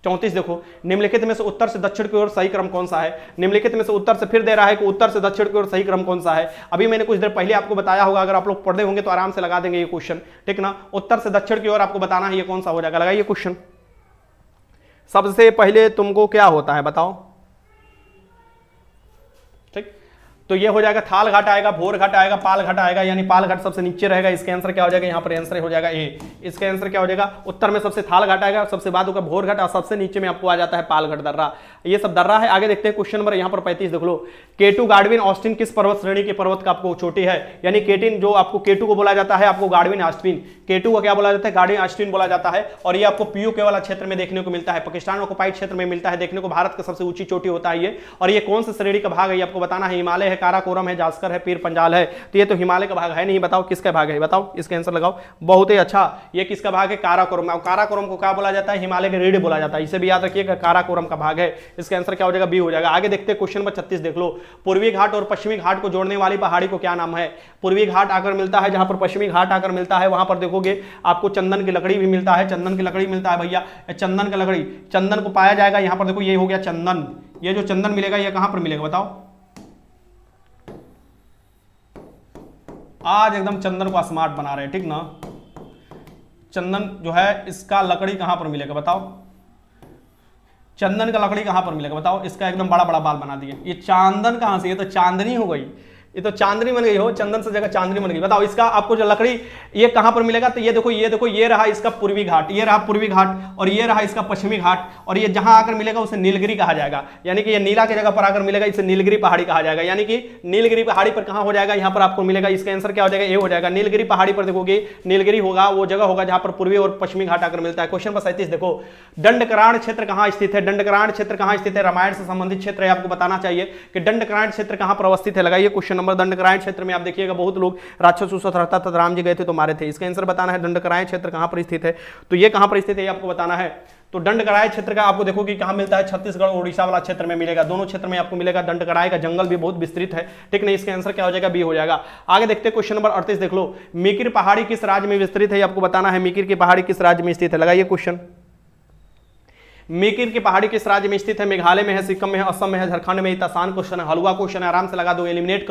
34 देखो, निम्नलिखित में से उत्तर से दक्षिण की ओर सही क्रम कौन सा है? निम्नलिखित में से उत्तर से फिर दे रहा है कि उत्तर से दक्षिण की ओर सही क्रम कौन सा है। अभी मैंने कुछ देर पहले आपको बताया होगा, अगर आप लोग पढ़े होंगे तो आराम से लगा देंगे ये क्वेश्चन, ठीक ना। उत्तर से दक्षिण की ओर आपको बताना है ये कौन सा हो जाएगा। लगाइए क्वेश्चन। सबसे पहले तुमको क्या होता है बताओ, ठीक। तो ये हो जाएगा थाल घाट आएगा, भोर घाट आएगा, पाल घाट आएगा, यानी पाल घाट सबसे नीचे रहेगा। इसके आंसर क्या हो जाएगा यहाँ पर? आंसर हो जाएगा ए। इसका आंसर क्या हो जाएगा? उत्तर में सबसे थाल घाट आएगा, सबसे बाद होगा भोर घाट और सबसे नीचे में आपको आ जाता है पाल घाट दर्रा। ये सब दर्रा है। आगे देखते हैं क्वेश्चन नंबर यहाँ पर 35 देख लो, केटू गार्डविन ऑस्टिन किस पर्वत श्रेणी के पर्वत का आपको चोटी है? यानी केटिन जो आपको केटू को बोला जाता है, आपको गार्डविन ऑस्टिन, केटू को क्या बोला जाता है? गार्डविन ऑस्टिन बोला जाता है। और ये आपको पीयूके वाला क्षेत्र में देखने को मिलता है, पाकिस्तान ऑक्युपाइड क्षेत्र में मिलता है देखने को। भारत का सबसे ऊंची चोटी होता है ये। और ये कौन सी श्रेणी का भाग है ये आपको बताना है। हिमालय है, काराकोरम है, जास्कर है, पीर पंजाल है। तो ये तो हिमालय का भाग है नहीं, बताओ किसका भाग है? बताओ, इसका आंसर लगाओ। बहुत ही अच्छा, ये किसका भाग है? काराकोरम। काराकोरम को क्या बोला जाता है? हिमालय के रीढ़ बोला जाता है। इसे भी याद रखिएगा, काराकोरम का भाग है। इसका आंसर क्या हो जाएगा? बी हो जाएगा। आगे देखते हैं क्वेश्चन नंबर 36 देख लो, पूर्वी घाट और पश्चिमी घाट को जोड़ने वाली पहाड़ी को क्या नाम है? पूर्वी घाट आकर मिलता है, जहां पर पश्चिमी घाट आकर मिलता है वहां पर देखोगे आपको चंदन की लकड़ी भी मिलता है। चंदन की लकड़ी मिलता है भैया, चंदन की लकड़ी, चंदन को पाया जाएगा यहाँ पर। देखो ये हो गया चंदन, ये जो चंदन मिलेगा ये कहां पर मिलेगा बताओ? आज एकदम चंदन को स्मार्ट बना रहे हैं, ठीक ना। चंदन जो है इसका लकड़ी कहां पर मिलेगा बताओ, चंदन का लकड़ी कहां पर मिलेगा बताओ, इसका एकदम बड़ा बड़ा बाल बना दिए, ये चांदन कहां से, ये तो चांदनी हो गई, ये तो चांदनी बन गई हो, चंदन से जगह चांदनी बन गई। बताओ इसका आपको जो लकड़ी ये कहां पर मिलेगा, तो ये देखो ये रहा इसका पूर्वी घाट, ये रहा पूर्वी घाट, और ये रहा इसका पश्चिमी घाट, और ये जहां आकर मिलेगा उसे नीलगिरी कहा जाएगा, यानी कि ये नीला की जगह पर आकर मिलेगा इसे नीलगिरी पहाड़ी कहा जाएगा, यानी कि नीलगिरी पहाड़ी पर कहां हो जाएगा, यहां पर आपको मिलेगा। इसका आंसर क्या हो जाएगा, ए हो जाएगा। नीलगिरी पहाड़ी पर देखोगे नीलगिरी होगा, वो जगह होगा जहां पर पूर्वी और पश्चिमी घाट आकर मिलता है। क्वेश्चन नंबर 37 देखो, दंडकारण्य क्षेत्र कहां स्थित है, दंडकारण्य क्षेत्र कहां स्थित है, रामायण से संबंधित क्षेत्र है, आपको बताना चाहिए कि दंडकारण्य क्षेत्र कहां पर अवस्थित है। लगाइए क्वेश्चन नंबर, दंडकारण्य क्षेत्र में आप देखिएगा बहुत लोग राक्षस उसत रहता था, राम जी गए थे तो मारे थे। इसका आंसर बताना है दंडकारण्य क्षेत्र कहां पर स्थित है, तो ये कहां पर स्थित है ये आपको बताना है। तो दंडकारण्य क्षेत्र का आपको देखो कि कहां मिलता है, छत्तीसगढ़ उड़ीसा वाला क्षेत्र में मिलेगा, दोनों क्षेत्र में आपको मिलेगा। दंडकारण्य का जंगल भी बहुत विस्तृत है, ठीक नहीं। इसका आंसर क्या हो जाएगा, बी हो जाएगा। आगे देखते हैं क्वेश्चन नंबर 38 देख लो, मीकिर पहाड़ी किस राज्य में विस्तृत है, आपको बताना है। मीकिर की पहाड़ी किस राज्य में स्थित है, लगाइए क्वेश्चन। मीकिर की पहाड़ी किस राज्य में स्थित है, मेघालय में है, सिक्किम में है, असम में है, झारखंड में है। इतना आसान क्वेश्चन है, हलवा क्वेश्चन है, आराम से लगा दो, एलिमिनेट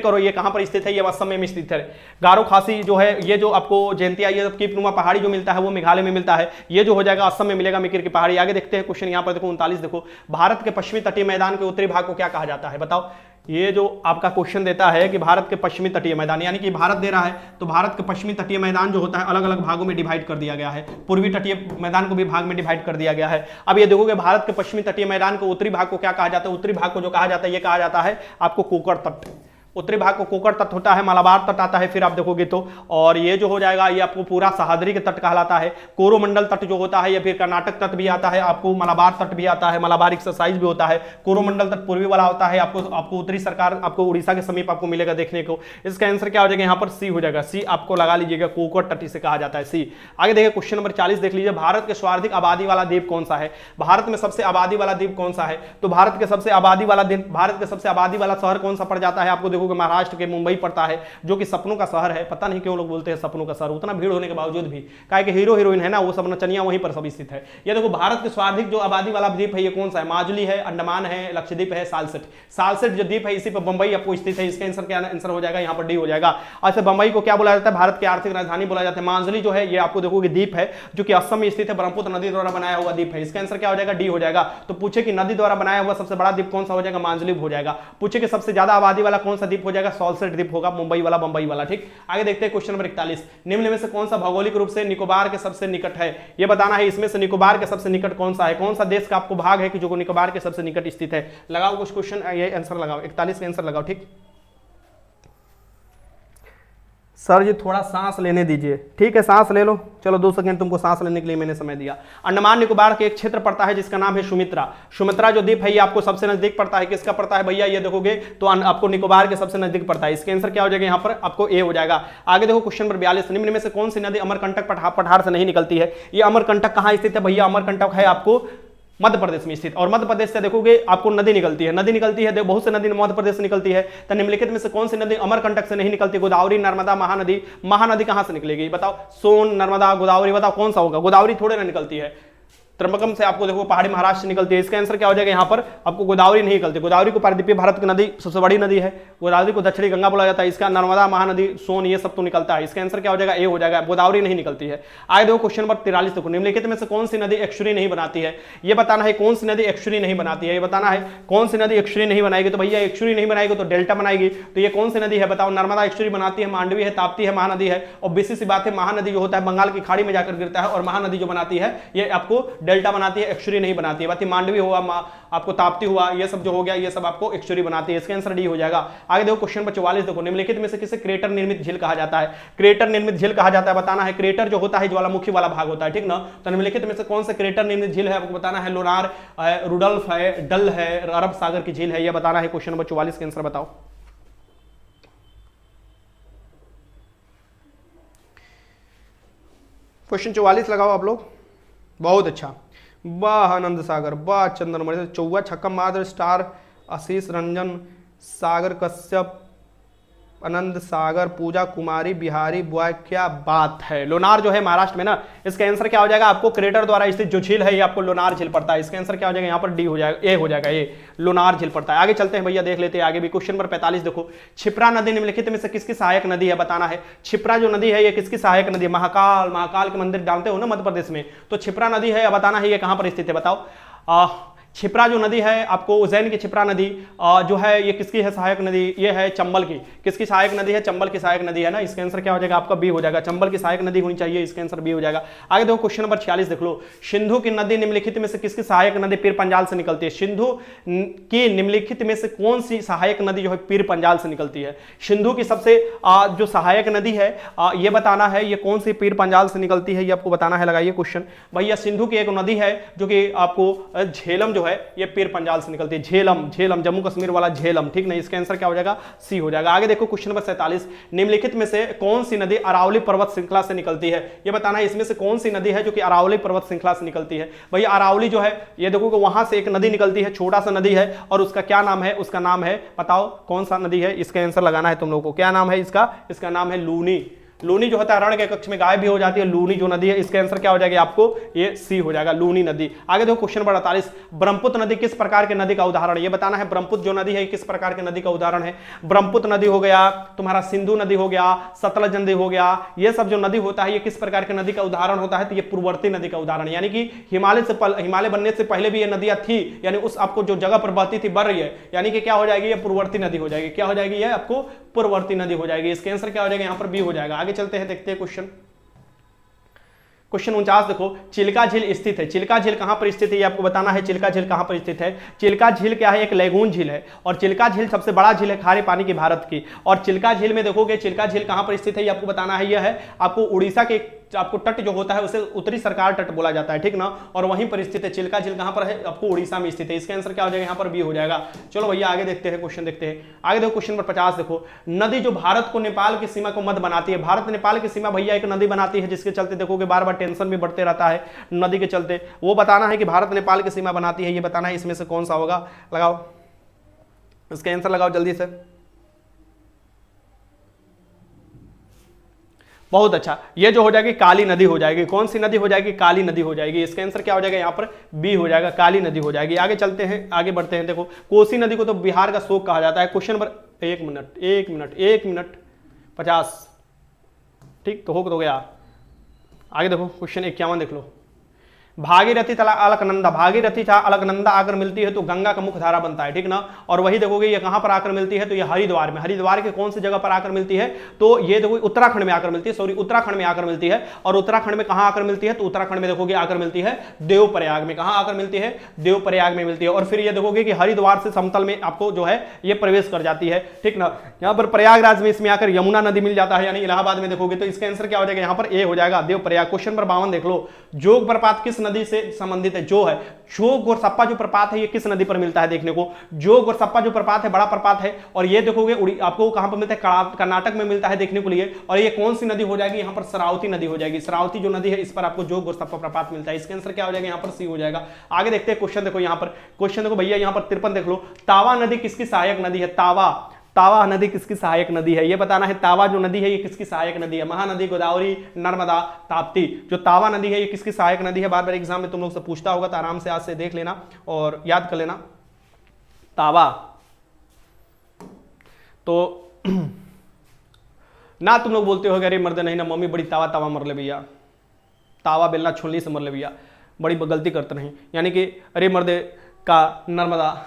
करो। ये कहां पर स्थित है, ये असम में स्थित है। गारो खासी जो है, ये जो आपको जयंतिया ये कीपनुमा पहाड़ी जो मिलता है वो मेघालय में मिलता है, ये जो हो जाएगा असम में मिलेगा मीकिर की पहाड़ी। आगे देखते हैं क्वेश्चन यहां पर देखो 39 देखो, भारत के पश्चिमी तटीय मैदान के उत्तरी भाग को क्या कहा जाता है, बताओ। ये जो आपका क्वेश्चन देता है कि भारत के पश्चिमी तटीय मैदान, यानी कि भारत दे रहा है तो भारत के पश्चिमी तटीय मैदान जो होता है अलग अलग भागों में डिवाइड कर दिया गया है, पूर्वी तटीय मैदान को भी भाग में डिवाइड कर दिया गया है। अब ये देखोगे भारत के पश्चिमी तटीय मैदान को उत्तरी भाग को क्या कहा जाता है, उत्तरी भाग को जो कहा जाता है ये कहा जाता है आपको कोकर तट। उत्तरी भाग को कोकर तट होता है, मलाबार तट आता है फिर आप देखोगे तो, और ये जो हो जाएगा ये आपको पूरा सहादरी के तट कहलाता है। कोरोमंडल तट जो होता है या फिर कर्नाटक तट भी आता है, आपको मलाबार तट भी आता है, मलाबार एक्सरसाइज भी होता है। कोरोमंडल तट पूर्वी वाला होता है, आपको उत्तरी सरकार आपको उड़ीसा के समीप आपको मिलेगा देखने को। इसका आंसर क्या हो जाएगा, यहाँ पर सी हो जाएगा, सी आपको लगा लीजिएगा, कोकर तट इसे कहा जाता है, सी। आगे देखिए क्वेश्चन नंबर 40 देख लीजिए, भारत के सर्वाधिक आबादी वाला द्वीप कौन सा है, भारत में सबसे आबादी वाला द्वीप कौन सा है, तो भारत के सबसे आबादी वाला शहर कौन सा पड़ जाता है, आपको देखोगे महाराष्ट्र के मुंबई पड़ता है, जो कि सपनों का शहर है। पता नहीं क्यों लोग बोलते हैं सपनों का शहर, उतना भीड़ होने के बावजूद भी, काहे कि हीरो हीरोइन है ना वो सब नचनिया वहीं पर सब स्थित है। ये देखो भारत के सर्वाधिक जो आबादी वाला द्वीप है ये कौन सा है, माजुली है, अंडमान है, लक्षद्वीप है, सालसेट जो द्वीप है इसी पर बंबई आपको स्थित है। इसका आंसर क्या आंसर हो जाएगा, यहाँ पर डी हो जाएगा। अच्छा बंबई को क्या बोला जाता है, भारत की आर्थिक राजधानी बोला जाता है। माजुली जो है ये आपको देखोगे द्वीप है जो कि असम में स्थित है, ब्रह्मपुत्र नदी द्वारा बनाया हुआ द्वीप है। इसका आंसर क्या हो जाएगा, डी हो जाएगा। तो पूछे कि नदी द्वारा बनाया हुआ सबसे बड़ा द्वीप कौन सा हो जाएगा, माजुली हो जाएगा। पूछे कि सबसे ज्यादा आबादी वाला कौन सा द्वीप हो जाएगा, सालसेट द्वीप होगा, मुंबई वाला। ठीक, आगे देखते हैं क्वेश्चन नंबर 41, निम्न में से कौन सा भौगोलिक रूप से निकोबार के सबसे निकट है, यह बताना है। इसमें से निकोबार के सबसे निकट कौन सा है, कौन सा देश का आपको भाग है कि जो निकोबार के सबसे निकट स्थित है। लगाओ कुछ क्वेश्चन, ये आंसर लगाओ, 41 का आंसर लगाओ। ठीक सर जी थोड़ा सांस लेने दीजिए, ठीक है सांस ले लो, चलो 2 सेकंड तुमको सांस लेने के लिए मैंने समय दिया। अंडमान निकोबार के एक क्षेत्र पड़ता है जिसका नाम है सुमित्रा जो द्वीप है ये आपको सबसे नजदीक पड़ता है। किसका पड़ता है भैया, ये देखोगे तो आपको निकोबार के सबसे नजदीक पड़ता है। इसके आंसर क्या हो जाएगा, यहाँ पर आपको ए हो जाएगा। आगे देखो क्वेश्चन नंबर 42, निम्न में से कौन सी नदी अमरकंटक पठार से नहीं निकलती है। ये अमरकंटक कहाँ स्थित है भैया, अमरकंटक है आपको मध्य प्रदेश में स्थित, और मध्य प्रदेश से देखोगे आपको नदी निकलती है, बहुत से नदी मध्य प्रदेश से निकलती है। तो निम्नलिखित में से कौन सी नदी अमरकंटक से नहीं निकलती, गोदावरी, नर्मदा, महानदी कहां से निकलेगी बताओ, सोन, नर्मदा, गोदावरी, बताओ कौन सा होगा। गोदावरी थोड़े ना निकलती है, त्रिम्बकम से आपको देखो पहाड़ी महाराष्ट्र से निकलती है। इसका आंसर क्या हो जाएगा, यहाँ पर आपको गोदावरी नहीं निकलती। गोदावरी को पारदीपीय भारत की नदी सबसे बड़ी नदी है, गोदावरी को दक्षिणी गंगा बोला जाता है। इसका नर्मदा, महानदी, सोन ये सब तो निकलता है। इसका आंसर क्या हो जाएगा, ए हो जाएगा, गोदावरी नहीं निकलती है। आगे देखो क्वेश्चन नंबर 43 देखो, निम्नलिखित में से कौन सी नदी एक्चुअली नहीं बनाती है, ये बताना है कौन सी नदी एक्चुअली नहीं बनाती है, ये बताना है कौन सी नदी एक्चुअली नहीं बनाएगी। तो भैया एक्चुअली नहीं बनाएगी तो डेल्टा बनाएगी, तो ये कौन सी नदी है बताओ। नर्मदा एक्चुअली बनाती है, मांडवी है, ताप्ती है, महानदी है। और बेसिक सी बात है, महानदी जो होता है बंगाल की खाड़ी में जाकर गिरता है, और महानदी जो बनाती है ये आपको डेल्टा बनाती है, एक्चुअली नहीं बनाती है। बाकी मांडवी हुआ, आपको ताप्ती हुआ, ये सब जो हो गया ये सब आपको एक्चुअली बनाती है। इसका आंसर डी हो जाएगा। आगे देखो क्वेश्चन नंबर 44 देखो, निम्नलिखित में से किसे क्रेटर निर्मित झील कहा जाता है। क्रेटर निर्मित झील कहा जाता है, बताना है। क्रेटर जो होता है ज्वालामुखी वाला भाग होता है, ठीक ना। तो निम्नलिखित में से कौन सा क्रेटर निर्मित झील है आपको बताना है। लोनार है, रुडल्फ है, डल है, अरब सागर की झील है, यह बताना है। क्वेश्चन नंबर 44 के आंसर बताओ। क्वेश्चन 44 लगाओ आप लोग, बहुत अच्छा। वाह आनंद सागर, वाह चंद्रमणि, चौवा छक्का मार, स्टार आशीष रंजन, सागर कश्यप, आनंद सागर, पूजा कुमारी, बिहारी बॉय, क्या बात है। लोनार जो है महाराष्ट्र में ना, इसका आंसर क्या हो जाएगा आपको, क्रेटर द्वारा स्थित जो झील है ये आपको लोनार झील पड़ता है। इसका आंसर क्या हो जाएगा यहाँ पर डी हो जाएगा, ए हो जाएगा, ए लोनार झील पड़ता है। आगे चलते हैं भैया, देख लेते हैं आगे भी। क्वेश्चन नंबर 45 देखो, क्षिप्रा नदी निम्नलिखित में से किसकी सहायक नदी है, बताना है। क्षिप्रा जो नदी है ये किसकी सहायक नदी है, महाकाल, महाकाल के मंदिर जानते हो ना मध्य प्रदेश में, तो क्षिप्रा नदी है, बताना है ये कहां पर स्थित है, बताओ। क्षिप्रा जो नदी है आपको, उज्जैन की क्षिप्रा नदी जो है ये किसकी है सहायक नदी, ये है चंबल की। किसकी सहायक नदी है, चंबल की सहायक नदी है ना। इसका आंसर क्या हो जाएगा आपका, बी हो जाएगा, चंबल की सहायक नदी होनी चाहिए, इसका आंसर बी हो जाएगा। आगे देखो क्वेश्चन नंबर 46 देख लो, सिंधु की नदी निम्नलिखित में से किसकी सहायक नदी पीर पंजाल से निकलती है। सिंधु की निम्नलिखित में से कौन सी सहायक नदी जो है पीर पंजाल से निकलती है। सिंधु की सबसे जो सहायक नदी है ये बताना है, ये कौन सी पीर पंजाल से निकलती है, ये आपको बताना है। लगाइए क्वेश्चन भैया, सिंधु की एक नदी है जो कि आपको झेलम जो है ये पीर पंजाल से निकलती है। झेलम, झेलम जम्मू कश्मीर वाला झेलम, ठीक नहीं, इसका आंसर क्या हो जाएगा, सी हो जाएगा। आगे देखो क्वेश्चन नंबर 47, निम्नलिखित में से कौन सी नदी अरावली पर्वत श्रृंखला से निकलती है, ये बताना है। इसमें से कौन सी नदी है जो कि अरावली पर्वत श्रृंखला से निकलती है। भैया अरावली जो है ये देखो कि वहां से एक नदी निकलती है, छोटा सा नदी है, और उसका क्या नाम है, उसका नाम है, बताओ कौन सा नदी है, इसका आंसर लगाना है तुम लोगों को। क्या नाम है इसका, इसका नाम है लूनी। लूनी जो होता है रण के कक्ष में गायब भी हो जाती है, लूनी जो नदी है, इसका आंसर क्या हो जाएगा आपको, ये सी हो जाएगा, लूनी नदी। आगे देखो क्वेश्चन नंबर 48, ब्रह्मपुत्र नदी किस प्रकार की नदी का उदाहरण है, ये बताना है। ब्रह्मपुत्र जो नदी है किस प्रकार की नदी का उदाहरण है। ब्रह्मपुत्र नदी हो गया, तुम्हारा सिंधु नदी हो गया, सतलज नदी हो गया, ये सब जो नदी होता है ये किस प्रकार की नदी का उदाहरण होता है, तो ये पूर्ववर्ती नदी का उदाहरण है। यानी कि हिमालय बनने से पहले भी ये नदियां थी, यानी उस आपको जो जगह पर बहती थी बढ़ रही है, यानी कि क्या हो जाएगी, ये पूर्ववर्ती नदी हो जाएगी। क्या हो जाएगी, ये आपको पूर्ववर्ती नदी हो जाएगी। इसका आंसर क्या हो जाएगा, यहां पर बी हो जाएगा। आगे चलते हैं, देखते हैं क्वेश्चन 49 देखो, चिल्का झील स्थित है। चिल्का झील कहां पर स्थित है, ये आपको बताना है। चिल्का झील कहां पर स्थित है। चिल्का झील क्या है, एक लैगून झील है, और चिल्का झील सबसे बड़ा झील है खारे पानी की भारत की। और चिल्का झील में देखोगे, चिल्का झील कहां पर स्थित है, ये आपको बताना है। यह है आपको उड़ीसा के आपको तट जो होता है उसे उत्तरी सरकार तट बोला जाता है, ठीक ना, और वहीं पर स्थित है। चिल्का झील कहां पर है, आपको उड़ीसा में स्थित है। इसका आंसर क्या हो जाएगा, यहां पर बी हो जाएगा। चलो भैया आगे देखते हैं, क्वेश्चन देखते हैं। आगे देखो क्वेश्चन नंबर 50 देखो, नदी जो भारत को नेपाल की सीमा को मध्य बनाती है। भारत नेपाल की सीमा भैया एक नदी बनाती है, जिसके चलते देखोगे बार बार टेंशन भी बढ़ते रहता है नदी के चलते। वो बताना है कि भारत नेपाल की सीमा बनाती है, ये बताना है इसमें से कौन सा होगा। लगाओ इसका आंसर, लगाओ जल्दी से। बहुत अच्छा, ये जो हो जाएगी काली नदी हो जाएगी। कौन सी नदी हो जाएगी, काली नदी हो जाएगी। इसका आंसर क्या हो जाएगा, यहाँ पर बी हो जाएगा, काली नदी हो जाएगी। आगे चलते हैं, आगे बढ़ते हैं। देखो कोसी नदी को तो बिहार का शोक कहा जाता है। क्वेश्चन नंबर 1 मिनट 50, ठीक तो हो गया। आगे देखो क्वेश्चन 51 देख लो, भागीरथी तला अलकनंदा, भागीरथी जहां अलकनंदा आकर मिलती है तो गंगा का मुख्य धारा बनता है, ठीक ना। और वही देखोगे ये कहां पर आकर मिलती है, तो ये हरिद्वार में। हरिद्वार के कौन सी जगह पर आकर मिलती है, तो ये देखो उत्तराखंड में आकर मिलती है, सॉरी उत्तराखंड में आकर मिलती है। और उत्तराखंड में कहां आकर मिलती है, तो उत्तराखंड में देखोगे आकर मिलती है देवप्रयाग में। कहां आकर मिलती है, देवप्रयाग में मिलती है। और फिर ये देखोगे कि हरिद्वार से समतल में आपको जो है ये प्रवेश कर जाती है, ठीक ना। यहाँ पर प्रयागराज में इसमें आकर यमुना नदी मिल जाता है, यानी इलाहाबाद में देखोगे, तो इसका आंसर क्या हो जाएगा, यहाँ पर ए हो जाएगा, देवप्रयाग। क्वेश्चन नंबर 52 देख लो, जोग प्रपात किस नदी से संबंधित है। जो है जोग और सप्पा जो प्रपात है ये किस नदी पर मिलता है, देखने को। जोग और सप्पा जो प्रपात है बड़ा प्रपात है, और ये देखोगे आपको कहां पर मिलता है, कर्नाटक में मिलता है देखने को लिए। और ये कौन सी नदी हो जाएगी, यहां पर शरावती नदी हो जाएगी। शरावती जो नदी है इस पर आपको जोग और सप्पा प्रपात मिलता है। इसका आंसर क्या हो जाएगा, यहां पर सी हो जाएगा। आगे देखते हैं क्वेश्चन, देखो यहां पर क्वेश्चन देखो भैया, यहां पर 53 देख लो, तावा नदी किसकी सहायक नदी है। तावा नदी किसकी सहायक नदी है, ये बताना है। तावा जो नदी है ये किसकी सहायक नदी है। महानदी, गोदावरी, नर्मदा, ताप्ती। जो तावा नदी है ये किसकी सहायक नदी है, बार बार एग्जाम में तुम लोग से पूछता होगा, तो आराम से आज से देख लेना और याद कर लेना। तावा तो ना तुम लोग बोलते हो अरे मर्द नहीं ना, मम्मी बड़ी तावा मर ले भैया, तावा बेलना छुलनी से मर ले भैया, बड़ी गलती करते नहीं। यानी कि अरे मर्द का नर्मदा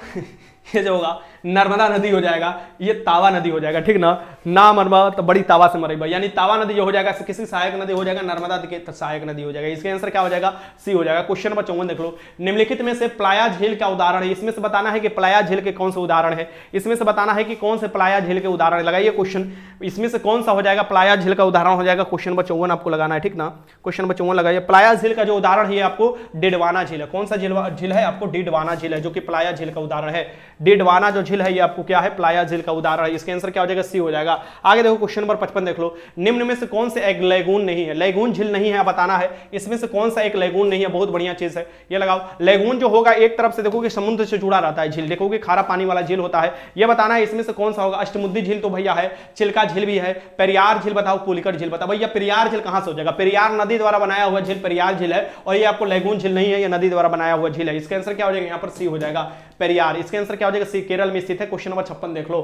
ये जो होगा नर्मदा नदी हो जाएगा, ये तावा नदी हो जाएगा, ठीक ना मरवा तो बड़ी तावा से मरेगा। यानी तावा नदी जो हो जाएगा किसी सहायक नदी हो जाएगा, नर्मदा के सहायक नदी हो जाएगा। इसका आंसर क्या हो जाएगा, सी हो जाएगा। क्वेश्चन नंबर 54 देख लो, निम्नलिखित में से प्लाया झील का उदाहरण है। इसमें से बताना है कि प्लाया झील के कौन से उदाहरण है। इसमें से बताना है कि कौन से प्लाया झील के उदाहरण लगाइए क्वेश्चन, इसमें से कौन सा हो जाएगा प्लाया झील का उदाहरण हो जाएगा। क्वेश्चन नंबर 54 आपको लगाना है, ठीक ना। क्वेश्चन नंबर 54 लगाइए। प्लाया झील का जो उदाहरण है आपको डिडवाना झील है। कौन सा झील है, आपको डिडवाना झील है, जो कि प्लाया झील का उदाहरण है। डिडवाना जो झील झील है ये आपको क्या है, प्लाया झील का उदाहरण है। इसका आंसर क्या हो जाएगा, सी हो जाएगा। आगे देखो क्वेश्चन नंबर 55 देख लो, निम्न में से कौन से एक लैगून नहीं है, लैगून झील नहीं है बताना है, इसमें से कौन सा एक लैगून नहीं है, बहुत बढ़िया चीज है ये लगाओ। लैगून जो होगा एक तरफ से देखोगे समुद्र से जुड़ा रहता है झील, देखोगे खारा पानी वाला झील होता है, ये बताना है इसमें से कौन सा होगा। अष्टमुद्दी झील तो भैया है, चिल्का झील भी है, पेरियार झील बताओ, पुलिकट झील बताओ। भैया पेरियार झील कहां से हो जाएगा, पेरियार नदी द्वारा बनाया हुआ झील पेरियार झील है, और ये आपको लैगून झील नहीं है, ये नदी द्वारा बनाया हुआ झील है। इसका आंसर क्या हो जाएगा, यहाँ पर सी हो जाएगा पेरियार। इसका आंसर क्या हो जाएगा, सी, केरल में स्थित है। क्वेश्चन नंबर 56 देख लो,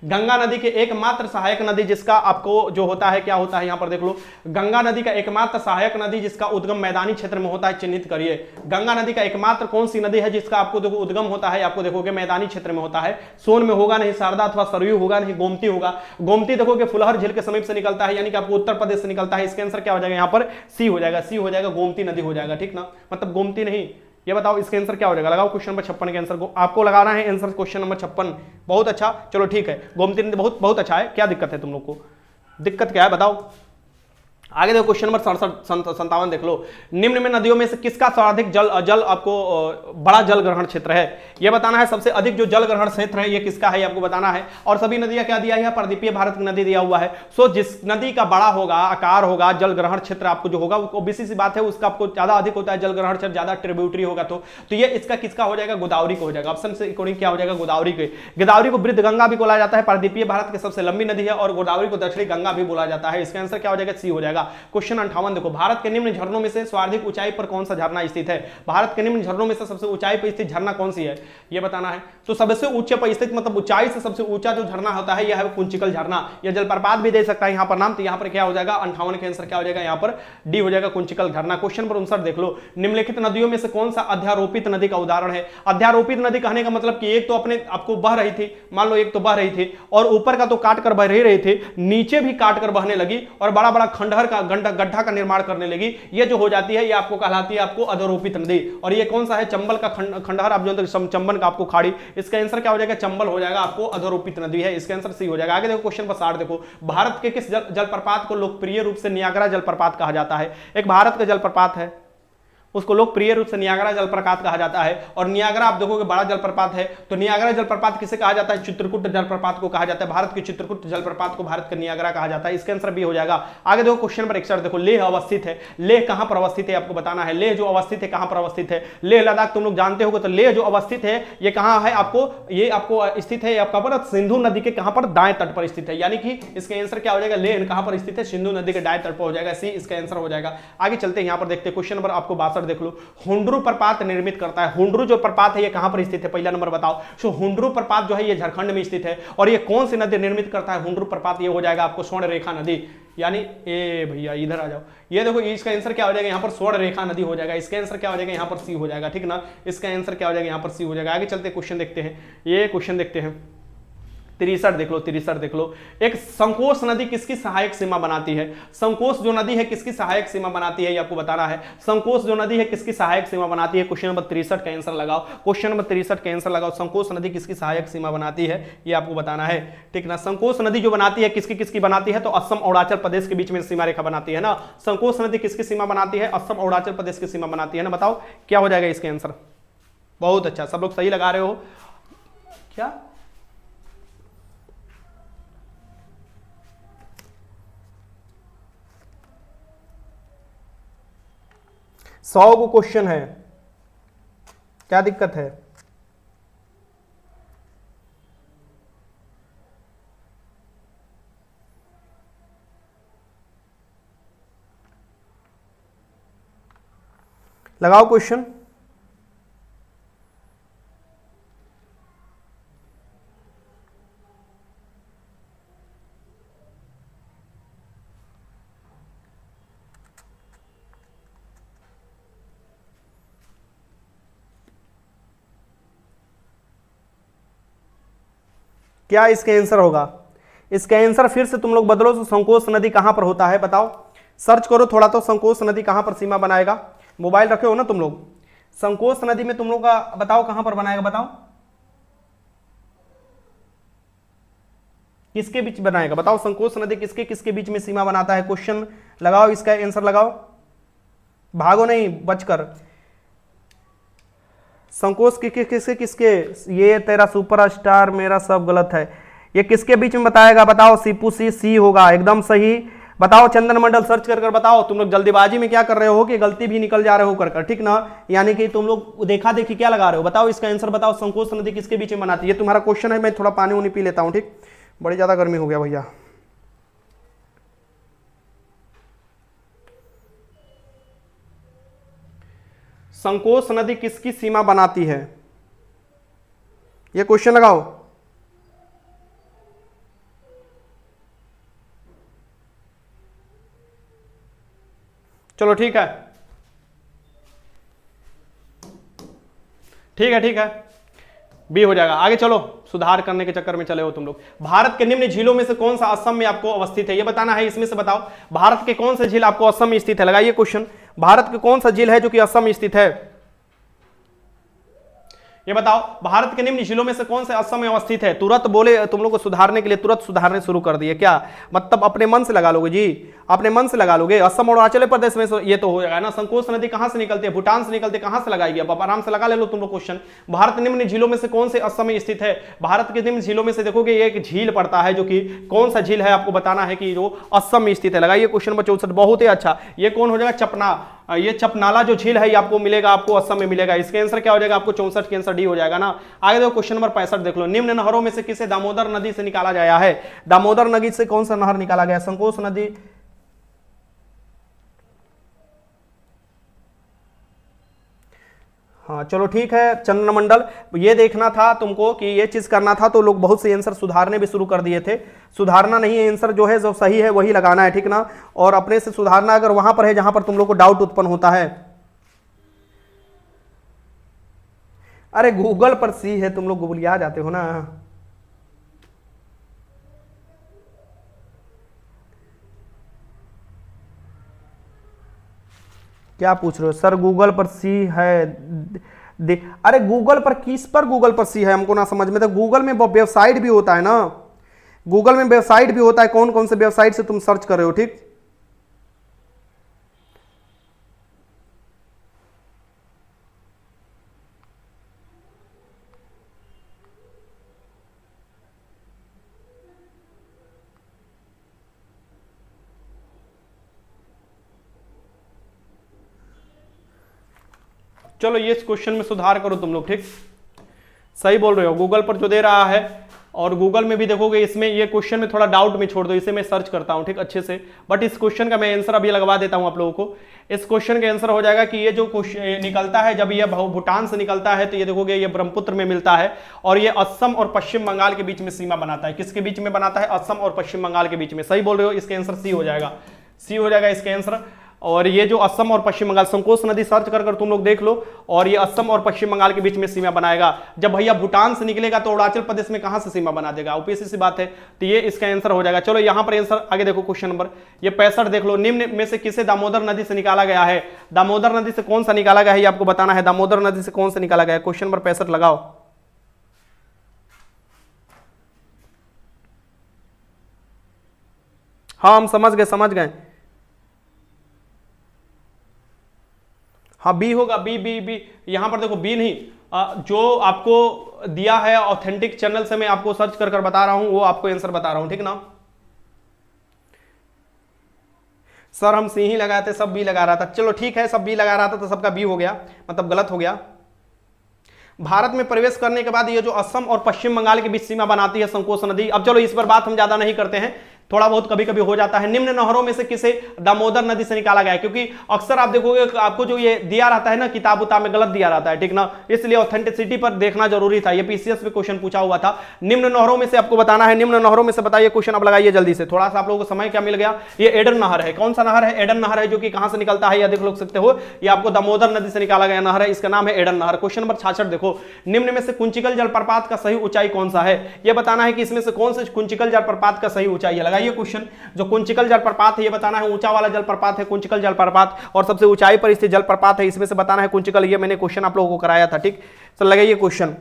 गंगा नदी के एकमात्र सहायक नदी जिसका आपको जो होता है क्या होता है, यहां पर देख लो, गंगा नदी का एकमात्र सहायक नदी जिसका उद्गम मैदानी क्षेत्र में होता है, चिन्हित करिए। गंगा नदी का एकमात्र कौन सी नदी है जिसका आपको देखो उद्गम होता है, आपको देखोगे मैदानी क्षेत्र में होता है। सोन में होगा नहीं, शारदा अथवा सरयू होगा नहीं, गोमती होगा। गोमती देखोगे फुलहर झील के समीप से निकलता है, यानी कि आपको उत्तर प्रदेश से निकलता है। इसका आंसर क्या हो जाएगा, यहाँ पर सी हो जाएगा, सी हो जाएगा, गोमती नदी हो जाएगा, ठीक ना, मतलब गोमती नहीं। ये बताओ इसका आंसर क्या हो जाएगा, लगाओ क्वेश्चन नंबर 56 के आंसर को, आपको लगाना है आंसर क्वेश्चन नंबर 56। बहुत अच्छा, चलो ठीक है, गोमती नदी बहुत बहुत अच्छा है। क्या दिक्कत है तुम लोग को, दिक्कत क्या है बताओ। आगे देखो क्वेश्चन नंबर 57 देख लो, निम्न में नदियों में से किसका सर्वाधिक जल आपको बड़ा जल ग्रहण क्षेत्र है, यह बताना है। सबसे अधिक जो जल ग्रहण क्षेत्र है ये किसका है, आपको बताना है। और सभी नदियां क्या दिया है, प्रदीपीय भारत की नदी दिया हुआ है। सो जिस नदी का बड़ा होगा, आकार होगा, जल ग्रहण क्षेत्र आपको जो होगा, ओबीसी सी बात है, उसका आपको ज्यादा अधिक होता है जल ग्रहण क्षेत्र, ज्यादा ट्रिब्यूटरी होगा तो ये इसका किसका हो जाएगा, गोदावरी को हो जाएगा। ऑप्शन से अकॉर्डिंग क्या हो जाएगा, गोदावरी के। गोदावरी को वृद्ध गंगा भी बोला जाता है, प्रदीपीय भारत की सबसे लंबी नदी है, और गोदावरी को दक्षिणी गंगा भी बोला जाता है। इसका आंसर क्या हो जाएगा, सी हो जाएगा। क्वेश्चन 58 देखो, भारत के निम्न झरनों में से सर्वाधिक ऊंचाई पर कौन सा झरना स्थित है। भारत के निम्न झरनों में से सबसे ऊंचाई पर स्थित झरना कौन सी है, यह बताना है। तो सबसे ऊंचे पर स्थित मतलब ऊंचाई से सबसे ऊंचा जो झरना होता है यह है कुंचिकल झरना। यह जलप्रपात भी दे सकता है यहाँ पर नाम, तो यहाँ पर क्या हो जाएगा 58 के आंसर क्या हो जाएगा, यहाँ पर डी हो जाएगा, कुंचिकल झरना। क्वेश्चन पर 59 देख लो, निम्नलिखित नदियों में से कौन सा अध्यारोपित नदी का उदाहरण है। अध्यारोपित नदी कहने का मतलब कि एक तो अपने आपको बह रही थी, मान लो एक तो बह रही थी, और ऊपर का तो काट कर बह रहे थे, नीचे भी काट कर बहने लगी, और बड़ा बड़ा खंडहर का गड्ढा का निर्माण करने लगी। ये जो हो जाती है ये आपको कहलाती है आपको अधरोपित नदी। और ये कौन सा है, चंबल का खंडहर, आप जो चंबल का आपको खाड़ी, इसका आंसर क्या हो जाएगा, चंबल हो जाएगा, आपको अधरोपित नदी है। इसका आंसर सी हो जाएगा। आगे देखो क्वेश्चन पर 60 देखो, भारत के किस जलप्रपात को लोकप्रिय रूप से नियाग्रा जलप्रपात कहा जाता है। एक भारत का जलप्रपात है, उसको लोकप्रिय रूप से नियाग्रा जलप्रपात कहा जाता है। और नियाग्रा आप देखोगे बड़ा जलप्रपात है, तो नियाग्रा जलप्रपात किसे कहा जाता है, चित्रकूट जलप्रपात को कहा जाता है। भारत के चित्रकूट जलप्रपात को भारत का नियाग्रा कहा जाता है। इसका आंसर भी हो जाएगा। आगे देखो क्वेश्चन नंबर 61 देखो, लेह अवस्थित है, लेह कहां पर अवस्थित है आपको बताना है। लेह जो अवस्थित है कहां पर अवस्थित है, लेह लद्दाख तुम लोग जानते होगे, तो लेह जो अवस्थित है ये कहां है, आपको ये आपको स्थित है आपका पर सिंधु नदी के कहां पर, दाएं तट पर स्थित है। यानी कि इसका आंसर क्या हो जाएगा, लेह कहां पर स्थित है, सिंधु नदी के दाएं तट पर हो जाएगा, सी इसका आंसर हो जाएगा। आगे चलते हैं, यहां पर देखते हैं क्वेश्चन नंबर आपको 62 देख लो, हुंडरू प्रपात निर्मित करता है। हुंडरू जो प्रपात है ये कहां पर स्थित है, पहला नंबर बताओ। सो हुंडरू प्रपात जो है ये झारखंड में स्थित है, और ये कौन सी नदी निर्मित करता है हुंडरू प्रपात, ये हो जाएगा आपको स्वर्ण रेखा नदी। यानी ए भैया इधर आ जाओ, ये देखो इसका आंसर क्या हो जाएगा, यहाँ पर स्वर्ण रेखा नदी हो जाएगा। इसका आंसर क्या हो जाएगा, यहाँ पर सी हो जाएगा, ठीक ना। इसका आंसर क्या हो जाएगा, यहाँ पर सी हो जाएगा। आगे चलते क्वेश्चन देखते हैं, ये क्वेश्चन देखते हैं 63 देख लो, 63 देख लो, एक संकोच नदी किसकी सहायक सीमा बनाती है। संकोच जो नदी है किसकी सहायक सीमा बनाती है ये आपको बताना है। संकोच जो नदी है किसकी सहायक सीमा बनाती है, क्वेश्चन नंबर 63 का आंसर लगाओ। क्वेश्चन नंबर 63 का आंसर लगाओ, संकोच नदी किसकी सहायक सीमा बनाती है ये आपको बताना है, ठीक ना। संकोच नदी जो बनाती है किसकी किसकी बनाती है, तो असम और अरुणाचल प्रदेश के बीच में सीमा रेखा बनाती है ना। संकोच नदी किसकी सीमा बनाती है, असम और अरुणाचल प्रदेश की सीमा बनाती है ना। बताओ क्या हो जाएगा इसके आंसर। बहुत अच्छा, सब लोग सही लगा रहे हो क्या। सौ को क्वेश्चन है, क्या दिक्कत है। लगाओ क्वेश्चन। क्या इसका आंसर होगा, इसका आंसर फिर से तुम लोग बदलो। तो संकोच नदी कहां पर होता है बताओ, सर्च करो थोड़ा तो, संकोच नदी कहां पर सीमा बनाएगा। मोबाइल रखे हो ना तुम लोग, संकोच नदी में तुम लोग का बताओ कहां पर बनाएगा, बताओ किसके बीच बनाएगा, बताओ संकोच नदी किसके किसके बीच में सीमा बनाता है। क्वेश्चन लगाओ, इसका आंसर लगाओ, भागो नहीं बचकर। संकोच किसके किसके, ये तेरा सुपरस्टार मेरा सब गलत है, ये किसके बीच में बताएगा बताओ। सीपू सी होगा एकदम सही। बताओ चंदन मंडल सर्च कर बताओ। तुम लोग जल्दीबाजी में क्या कर रहे हो कि गलती भी निकल जा रहे हो कर, ठीक ना, यानी कि तुम लोग देखा देखी क्या लगा रहे हो। बताओ इसका आंसर बताओ, संकोच नदी किसके बीच में बनाती है। तुम्हारा क्वेश्चन है, मैं थोड़ा पानी उनी पी लेता हूं, ठीक, बड़ी ज्यादा गर्मी हो गया भैया। संकोच नदी किसकी सीमा बनाती है, ये क्वेश्चन लगाओ। चलो ठीक है, ठीक है, बी हो जाएगा। आगे चलो, सुधार करने के चक्कर में चले हो तुम लोग। भारत के निम्न झीलों में से कौन सा असम में आपको अवस्थित है, ये बताना है। इसमें से बताओ भारत के कौन सा झील आपको असम में स्थित है, लगाइए क्वेश्चन। भारत के कौन सा झील है जो कि असम में स्थित है, ये बताओ। भारत के निम्न झीलों में से कौन से असम में अवस्थित है। तुरंत बोले तुम लोग को सुधारने के लिए, तुरंत सुधारने शुरू कर दिए क्या, मतलब अपने मन से लगा लोगे जी, अपने मन से लगा लोगे। असम और अरुणाचल प्रदेश में ये तो हो जाएगा ना। संकोच नदी कहां से निकलती है, भूटान से निकलती है, कहां से लगाएगी, अब आराम से लगा ले लो तुम लोग क्वेश्चन। भारत निम्न झीलों में से कौन से असम में स्थित है। भारत के निम्न झीलों में से देखोगे एक झील पड़ता है, जो कि कौन सा झील है आपको बताना है कि जो असम में स्थित है। लगाइए क्वेश्चन नंबर 64, बहुत ही अच्छा। ये कौन हो जाएगा, चपना, ये चपनाला जो झील है ये आपको मिलेगा, आपको असम में मिलेगा। इसका आंसर क्या हो जाएगा आपको 64 के आंसर डी हो जाएगा ना। आगे देखो क्वेश्चन नंबर 65 देख लो। निम्न नहरों में से किसे दामोदर नदी से निकाला गया है। दामोदर नदी से कौन सा नहर निकाला गया, संकोच नदी, हाँ चलो ठीक है। चंद्र मंडल, ये देखना था तुमको कि ये चीज करना था, तो लोग बहुत से आंसर सुधारने भी शुरू कर दिए थे। सुधारना नहीं है, आंसर जो है जो सही है वही लगाना है, ठीक ना। और अपने से सुधारना अगर वहां पर है जहां पर तुम लोग को डाउट उत्पन्न होता है। अरे गूगल पर सी है, तुम लोग गूगलिया जाते हो ना। क्या पूछ रहे हो सर, गूगल पर सी है अरे गूगल पर किस पर, गूगल पर सी है हमको ना समझ में। तो गूगल में वेबसाइट भी होता है ना, गूगल में वेबसाइट भी होता है, कौन कौन से वेबसाइट से तुम सर्च कर रहे हो, ठीक। चलो ये इस क्वेश्चन में सुधार करो तुम लोग, ठीक, सही बोल रहे हो। गूगल पर जो दे रहा है, और गूगल में भी देखोगे, इसमें ये क्वेश्चन में थोड़ा डाउट में छोड़ दो, इसे मैं सर्च करता हूं, ठीक, अच्छे से। बट इस क्वेश्चन का मैं आंसर अभी लगवा देता हूं आप लोगों को। इस क्वेश्चन का आंसर हो जाएगा कि ये जो क्वेश्चन निकलता है, जब ये भूटान से निकलता है, तो ये देखोगे ये ब्रह्मपुत्र में मिलता है, और ये असम और पश्चिम बंगाल के बीच में सीमा बनाता है। किसके बीच में बनाता है, असम और पश्चिम बंगाल के बीच में। सही बोल रहे हो, इसका आंसर सी हो जाएगा, सी हो जाएगा इसका आंसर। और ये जो असम और पश्चिम बंगाल, संकोच नदी सर्च कर तुम लोग देख लो, और ये असम और पश्चिम बंगाल के बीच में सीमा बनाएगा। जब भैया भूटान से निकलेगा तो अरुणाचल प्रदेश में कहां से सीमा बना देगा, ओपीसी सी बात है। तो ये इसका आंसर हो जाएगा। चलो यहां पर आंसर आगे देखो, क्वेश्चन नंबर ये 65 देख लो। निम्न में से किसे दामोदर नदी से निकाला गया है। दामोदर नदी से कौन सा निकाला गया है, ये आपको बताना है। दामोदर नदी से कौन सा निकाला गया है, क्वेश्चन नंबर 65 लगाओ। हाँ हम समझ गए। हाँ बी होगा, बी बी बी, यहां पर देखो बी नहीं, जो आपको दिया है ऑथेंटिक चैनल से मैं आपको सर्च कर बता रहा हूं, वो आपको आंसर बता रहा हूं, ठीक ना। सर हम सी ही लगाए थे, सब बी लगा रहा था। चलो ठीक है, सब बी लगा रहा था तो सबका बी हो गया, मतलब गलत हो गया। भारत में प्रवेश करने के बाद ये जो असम और पश्चिम बंगाल के बीच सीमा बनाती है संकोच नदी। अब चलो इस पर बात हम ज्यादा नहीं करते हैं, थोड़ा बहुत कभी कभी हो जाता है। निम्न नहरों में से किसे दामोदर नदी से निकाला गया है, क्योंकि अक्सर आप देखोगे आपको जो ये दिया रहता है ना किताब उताब में, गलत दिया रहता है, ठीक ना, इसलिए ऑथेंटिसिटी पर देखना जरूरी था। ये पीसीएस में क्वेश्चन पूछा हुआ था। निम्न नहरों में से आपको बताना है, निम्न नहरों में से बताइए क्वेश्चन। अब लगाइए जल्दी से, थोड़ा सा आप लोगों को समय क्या मिल गया। ये एडन नहर है, कौन सा नहर है, एडन नहर है, जो कि कहां से निकलता है, यह देख लो सकते हो, ये आपको दामोदर नदी से निकाला गया नहर है, इसका नाम है एडन नहर। क्वेश्चन नंबर 66 देखो। निम्न में से कुंचिकल जलप्रपात का सही ऊंचाई कौन सा है, यह बताना है कि इसमें से कौन से कुंचिकल जलप्रपात का सही ऊंचाई है। लगाइए क्वेश्चन। जो कुंचिकल जलप्रपात है ये बताना है, ऊंचा वाला जलप्रपात है कुंचिकल जलप्रपात, और सबसे ऊंचाई पर स्थित जलप्रपात है, इसमें से बताना है कुंचिकल। ये मैंने क्वेश्चन आप लोगों को कराया था, ठीक। तो लगाइए क्वेश्चन।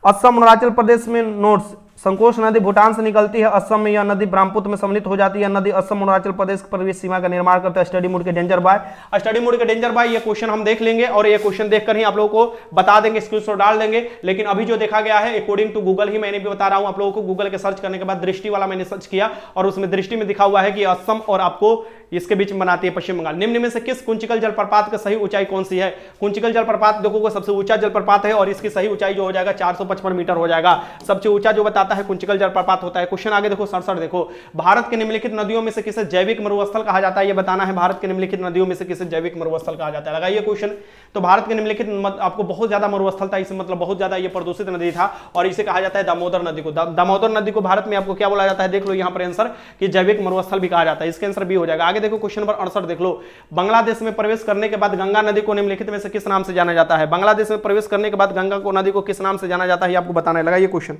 असम अरुणाचल प्रदेश में नोट्स संकोच नदी भूटान से निकलती है, असम में यह नदी ब्रह्मपुत्र में सम्मिलित हो जाती है। नदी असम अरुणाचल प्रदेश की प्रवेश सीमा का निर्माण करता है। स्टडी मोड के डेंजर बाय, स्टडी मोड के डेंजर बाय, ये क्वेश्चन हम देख लेंगे और ये क्वेश्चन देखकर ही आप लोगों को बता देंगे, स्क्रीनशॉट डाल देंगे। लेकिन अभी जो देखा गया है अकॉर्डिंग टू गूगल ही मैंने भी बता रहा हूं आप लोगों को, गूगल के सर्च करने के बाद दृष्टि वाला मैंने सर्च किया और उसमें दृष्टि में दिखा हुआ है कि असम और आपको इसके बीच में बनाती है पश्चिम बंगाल। निम्न में से किस कुंचिकल जलप्रपात का सही ऊंचाई कौन सी है? कुंचिकल जलप्रपात देखो सबसे ऊंचा जलप्रपात है और इसकी सही ऊंचाई जो हो जाएगा 455 मीटर हो जाएगा। सबसे ऊंचा जो बताता है कुंचिकल जलप्रपात होता है। क्वेश्चन आगे देखो 67 देखो, भारत के निम्नलिखित नदियों में से किसे जैविक मरुस्थल कहा जाता है? ये बताना है, भारत के निम्नलिखित नदियों में से किसे जैविक मरुस्थल कहा जाता है। लगाइए क्वेश्चन। तो भारत के निम्नलिखित आपको बहुत ज्यादा मरुस्थल था, इसमें मतलब बहुत ज्यादा ये प्रदूषित नदी था और इसे कहा जाता है दामोदर नदी को। दामोदर नदी को भारत में आपको क्या बोला जाता है? देख लो यहाँ पर आंसर कि जैविक मरुस्थल भी कहा जाता है। इसका आंसर बी हो जाएगा। आगे देखो क्वेश्चन नंबर 68 देख लो, बांग्लादेश में प्रवेश करने के बाद गंगा नदी को निम्नलिखित में से किस नाम से जाना जाता है? बांग्लादेश में प्रवेश करने के बाद गंगा को नदी को किस नाम से जाना जाता है? आपको बताना है। लगाइए क्वेश्चन।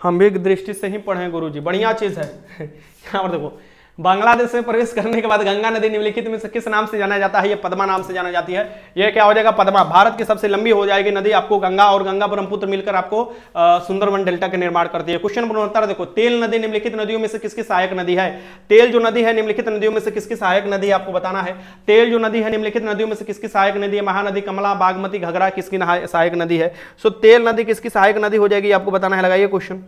हम भी दृष्टि से ही पढ़े गुरुजी, बढ़िया चीज है। यहाँ पर देखो, बांग्लादेश में प्रवेश करने के बाद गंगा नदी निम्नलिखित में से किस नाम से जाना जाता है? ये पद्मा नाम से जाना जाती है। ये क्या हो जाएगा? पद्मा। भारत की सबसे लंबी हो जाएगी नदी आपको गंगा, और गंगा ब्रह्मपुत्र मिलकर आपको सुंदरवन डेल्टा का निर्माण करती है। क्वेश्चन नंबर 69 देखो, तेल नदी निम्नलिखित नदियों में से किसकी सहायक नदी है? तेल जो नदी है निम्नलिखित नदियों में से किसकी सहायक नदी है? आपको बताना है। तेल जो नदी है निम्नलिखित नदियों में से किसकी सहायक नदी है? महानदी, कमला, बागमती, घघरा किसकी सहायक नदी है? सो तेल नदी किसकी सहायक नदी हो जाएगी? आपको बताना है। लगाइए क्वेश्चन।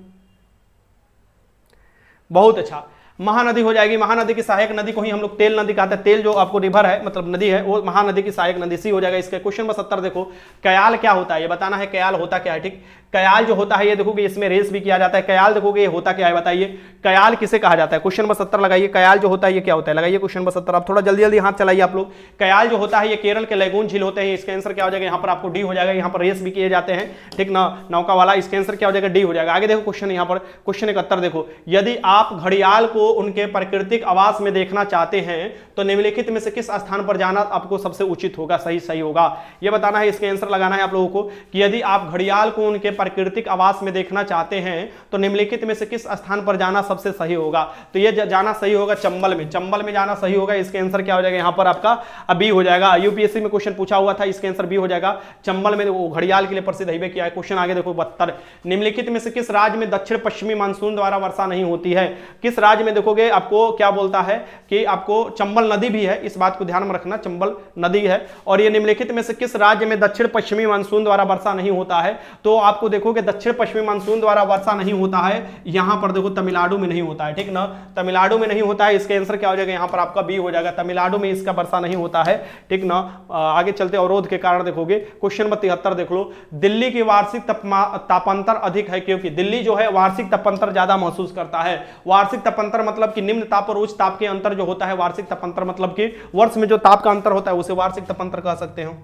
बहुत अच्छा, महानदी हो जाएगी। महानदी की सहायक नदी को ही हम लोग तेल नदी कहते हैं। तेल जो आपको रिवर है मतलब नदी है वो महानदी की सहायक नदी सी हो जाएगा। इसका क्वेश्चन नंबर 70 देखो, कयाल क्या होता है? ये बताना है कयाल होता क्या है। ठीक, कयाल जो होता है ये देखोगे इसमें रेस भी किया जाता है। कयाल देखोगे ये होता क्या है बताइए, कयाल किसे कहा जाता है? क्वेश्चन नंबर 70 लगाइए, कयाल जो होता है ये क्या होता है? लगाइए क्वेश्चन नंबर 70। आप थोड़ा जल्दी जल्दी हाथ चलाइए आप लोग। कयाल जो होता है ये केरल के लैगून झील होते हैं। इसका आंसर क्या हो जाएगा? यहाँ पर आपको डी हो जाएगा। यहाँ पर रेस भी किए जाते हैं, ठीक ना, नौका वाला। इसका आंसर क्या हो जाएगा? डी हो जाएगा। आगे देखो क्वेश्चन, यहाँ पर क्वेश्चन 71 देखो, यदि आप घड़ियाल को उनके प्राकृतिक आवास में देखना चाहते हैं तो निम्नलिखित में से किस स्थान पर जाना आपको सबसे उचित होगा, सही होगा? ये बताना है। इसका आंसर लगाना है आप लोगों को कि यदि आप घड़ियाल को उनके प्राकृतिक आवास में देखना चाहते हैं तो निम्नलिखित में से किस स्थान पर जाना सबसे सही होगा? तो ये जाना सही होगा चंबल में। चंबल में जाना सही होगा। इसका आंसर क्या हो जाएगा? यहाँ पर आपका बी हो जाएगा। यूपीएससी में क्वेश्चन पूछा हुआ था, इसका आंसर बी हो जाएगा। चंबल में वो घड़ियाल के लिए प्रसिद्ध हाईवे किया है। क्वेश्चन आगे देखो 72, निम्नलिखित में से किस राज्य में दक्षिण पश्चिमी मानसून द्वारा वर्षा नहीं होती है? किस राज्य में देखोगे आपको क्या बोलता है कि आपको चंबल नदी भी है, इस बात को ध्यान में रखना, चंबल नदी है। और ये निम्नलिखित में से किस राज्य में दक्षिण पश्चिमी मानसून द्वारा वर्षा नहीं होता है? तो आपको देखोगे दक्षिण पश्चिमी मानसून द्वारा वर्षा नहीं होता है, यहां पर देखो तमिलनाडु में नहीं होता है, ठीक ना, तमिलनाडु में नहीं होता है। इसका आंसर क्या हो जाएगा? यहां पर आपका बी हो जाएगा। तमिलनाडु में इसका वर्षा नहीं होता है, ठीक ना। आगे चलते अवरोध के कारण देखोगे। क्वेश्चन नंबर 73 देख लो, दिल्ली की वार्षिक तापांतर अधिक है क्योंकि दिल्ली जो है वार्षिक तापांतर ज्यादा महसूस करता है। वार्षिक तापांतर मतलब कि निम्न ताप और उच्च ताप के अंतर जो होता है, वार्षिक तापांतर मतलब कि वर्ष में जो ताप का अंतर होता है उसे वार्षिक तापांतर कह सकते हो।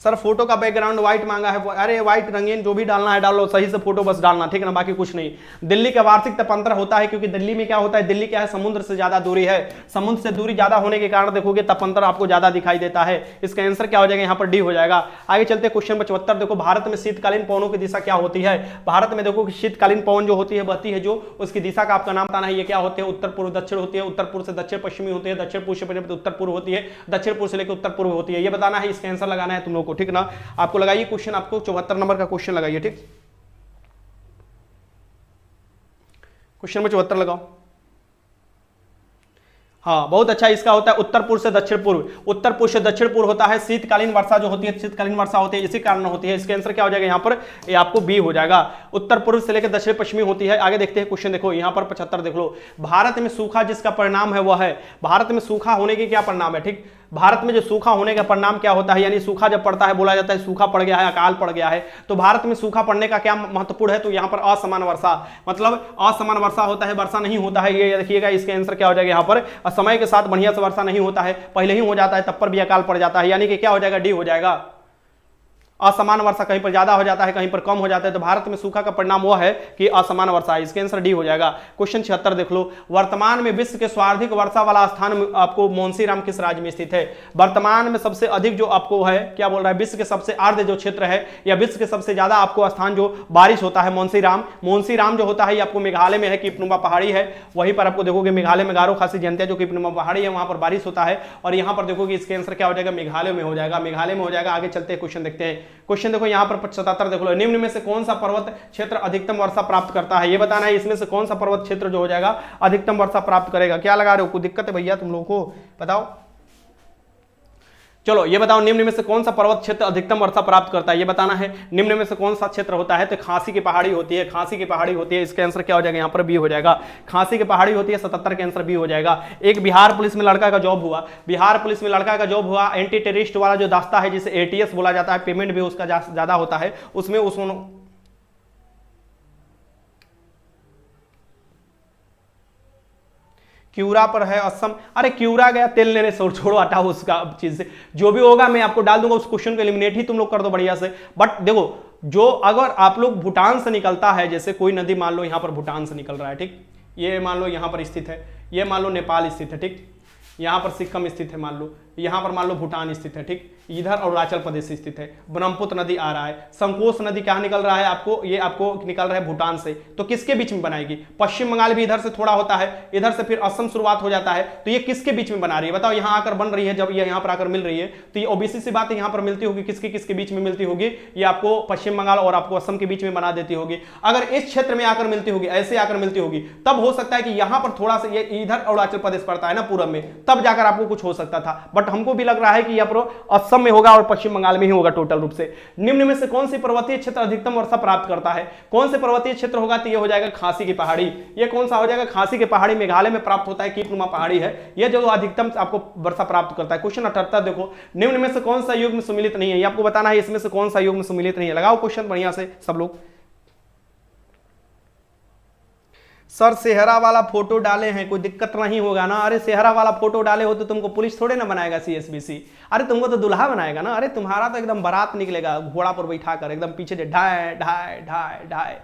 सर फोटो का बैकग्राउंड व्हाइट मांगा है, अरे व्हाइट रंगीन जो भी डालना है डालो, सही से फोटो बस डालना, ठीक ना, बाकी कुछ नहीं। दिल्ली का वार्षिक तापांतर होता है क्योंकि दिल्ली में क्या होता है, दिल्ली क्या है, समुद्र से ज्यादा दूरी है। समुद्र से दूरी ज्यादा होने के कारण देखोगे तापांतर आपको ज्यादा दिखाई देता है। इसका आंसर क्या हो जाएगा? यहाँ पर डी हो जाएगा। आगे चलते क्वेश्चन 75 देखो, भारत में शीतकालीन पवनों की दिशा क्या होती है? भारत में देखो शीतकालीन पवन जो होती है बहती है, जो उसकी दिशा का आपका नाम बताना है। ये क्या होते हैं? उत्तर पूर्व दक्षिण होती है, उत्तर पूर्व से दक्षिण पश्चिमी होती है, दक्षिण पूर्व से उत्तर पूर्व होती है, दक्षिण पूर्व से लेकर उत्तर पूर्व होती है। ये बताना है, इसका आंसर लगाना है तुम लोग को, ठीक ना। आपको लगाइए क्वेश्चन, आपको 74 नंबर का क्वेश्चन लगाइए, ठीक। क्वेश्चन नंबर 74 लगाओ। हाँ बहुत अच्छा, इसका होता है उत्तर पूर्व से दक्षिण पूर्व। उत्तर पूर्व से दक्षिण पूर्व होता है शीतकालीन वर्षा जो होती है, शीतकालीन वर्षा होती है, इसी कारण होती है। इसका आंसर क्या हो जाएगा? यहाँ पर ये आपको बी हो जाएगा। उत्तर पूर्व से लेकर दक्षिण पश्चिमी होती है। आगे देखते हैं क्वेश्चन, देखो यहाँ पर 75 देख लो, भारत में सूखा जिसका परिणाम है वह है, भारत में सूखा होने के क्या परिणाम है? ठीक, भारत में जो सूखा होने का परिणाम क्या होता है, यानी सूखा जब पड़ता है बोला जाता है सूखा पड़ गया है, अकाल पड़ गया है। तो भारत में सूखा पड़ने का क्या महत्वपूर्ण है? तो यहाँ पर असमान वर्षा, मतलब असमान वर्षा होता है, वर्षा नहीं होता है। ये देखिएगा, इसका आंसर क्या हो जाएगा? यहाँ पर समय के साथ बढ़िया से वर्षा नहीं होता है, पहले ही हो जाता है तब पर भी अकाल पड़ जाता है, यानी कि क्या हो जाएगा? डी हो जाएगा। असमान वर्षा, कहीं पर ज्यादा हो जाता है कहीं पर कम हो जाता है, तो भारत में सूखा का परिणाम वह है कि असमान वर्षा है। इसका आंसर डी हो जाएगा। क्वेश्चन 76 देख लो, वर्तमान में विश्व के सर्वाधिक वर्षा वाला स्थान आपको मोन्सीराम किस राज्य में स्थित है? वर्तमान में सबसे अधिक जो आपको है क्या बोल रहा है, विश्व के सबसे आर्द्र जो क्षेत्र है या विश्व के सबसे ज्यादा आपको स्थान जो बारिश होता है मोन्सीराम जो होता है ये आपको मेघालय में है, कीपनुमा पहाड़ी है, वहीं पर आपको देखोगे मेघालय में गारो खासी जनता जो कीपनुमा पहाड़ी है वहां पर बारिश होता है, और यहां पर देखोगे इसका आंसर क्या हो जाएगा, मेघालय में हो जाएगा, मेघालय में हो जाएगा। आगे चलते हैं क्वेश्चन देखते हैं। क्वेश्चन देखो यहाँ पर 77 देख लो, निम्न में से कौन सा पर्वत क्षेत्र अधिकतम वर्षा प्राप्त करता है? ये बताना है इसमें से कौन सा पर्वत क्षेत्र जो हो जाएगा अधिकतम वर्षा प्राप्त करेगा। क्या लगा रहे हो, कोई दिक्कत है भैया तुम लोगों को, बताओ। चलो ये बताओ, निम्न में से कौन सा पर्वत क्षेत्र अधिकतम वर्षा प्राप्त करता है? ये बताना है निम्न में से कौन सा क्षेत्र होता है, तो खांसी की पहाड़ी होती है, खांसी की पहाड़ी होती है। इसका आंसर क्या हो जाएगा, यहाँ पर बी हो जाएगा, खांसी की पहाड़ी होती है। 77 का आंसर बी हो जाएगा। एक बिहार पुलिस में लड़का का जॉब हुआ, बिहार पुलिस में लड़का का जॉब हुआ, एंटी टेररिस्ट वाला जो दास्ता है जिसे एटीएस बोला जाता है, पेमेंट भी उसका ज्यादा होता है, उसमें क्यूरा पर है असम। अरे क्यूरा गया तेल लेने, छोड़ो हटाओ उसका चीज से, जो भी होगा मैं आपको डाल दूंगा, उस क्वेश्चन को एलिमिनेट ही तुम लोग कर दो बढ़िया से। बट देखो, जो अगर आप लोग भूटान से निकलता है, जैसे कोई नदी मान लो यहां पर भूटान से निकल रहा है, ठीक, ये मान लो यहां पर स्थित है, ये मान लो नेपाल स्थित है, ठीक, यहां पर सिक्किम स्थित है, मान लो यहां पर मान लो भूटान स्थित है, ठीक, इधर अरुणाचल प्रदेश स्थित है, ब्रह्मपुत्र नदी आ रहा है, संकोच नदी क्या निकल रहा है आपको, ये आपको निकल रहा है भूटान से, तो किसके बीच में बनाएगी? पश्चिम बंगाल भी इधर से थोड़ा होता है, इधर से फिर असम शुरुआत हो जाता है, तो ये किसके बीच में बना रही है बताओ? यहां आकर बन रही है, जब ये यहां पर आकर मिल रही है तो ये ओबीसी सी बात है, यहां पर मिलती होगी, किसके किसके बीच में मिलती होगी? ये आपको पश्चिम बंगाल और आपको असम के बीच में बना देती होगी। अगर इस क्षेत्र में आकर मिलती होगी, ऐसे आकर मिलती होगी, तब हो सकता है कि यहां पर थोड़ा सा, ये इधर अरुणाचल प्रदेश पड़ता है ना पूरब में, तब जाकर आपको कुछ हो सकता था। बट हमको भी लग रहा है कि यह असम में होगा और पश्चिम बंगाल में ही होगा टोटल रूप से। निम्न में से कौन सी पर्वतीय क्षेत्र अधिकतम वर्षा प्राप्त करता है? कौन से पर्वतीय क्षेत्र होगा? तो ये हो जाएगा खांसी की पहाड़ी। ये कौन सा हो जाएगा? खांसी की पहाड़ी, मेघालय में प्राप्त होता है, कीपनुमा पहाड़ी है, ये जो अधिकतम आपको वर्षा प्राप्त करता है। क्वेश्चन 78 देखो, निम्न में से कौन सा युग्म सम्मिलित नहीं है? ये आपको बताना है इसमें से कौन सा युग्म सम्मिलित नहीं है। लगाओ क्वेश्चन बढ़िया से सब लोग। सर सेहरा वाला फोटो डाले हैं, कोई दिक्कत नहीं होगा ना? अरे सेहरा वाला फोटो डाले हो तो तुमको पुलिस थोड़े ना बनाएगा सीएसबीसी, अरे तुमको तो दुल्हा बनाएगा ना। अरे तुम्हारा तो एकदम बारात निकलेगा घोड़ा पर बैठा कर, एकदम पीछे से ढाई ढाई ढाई ढाई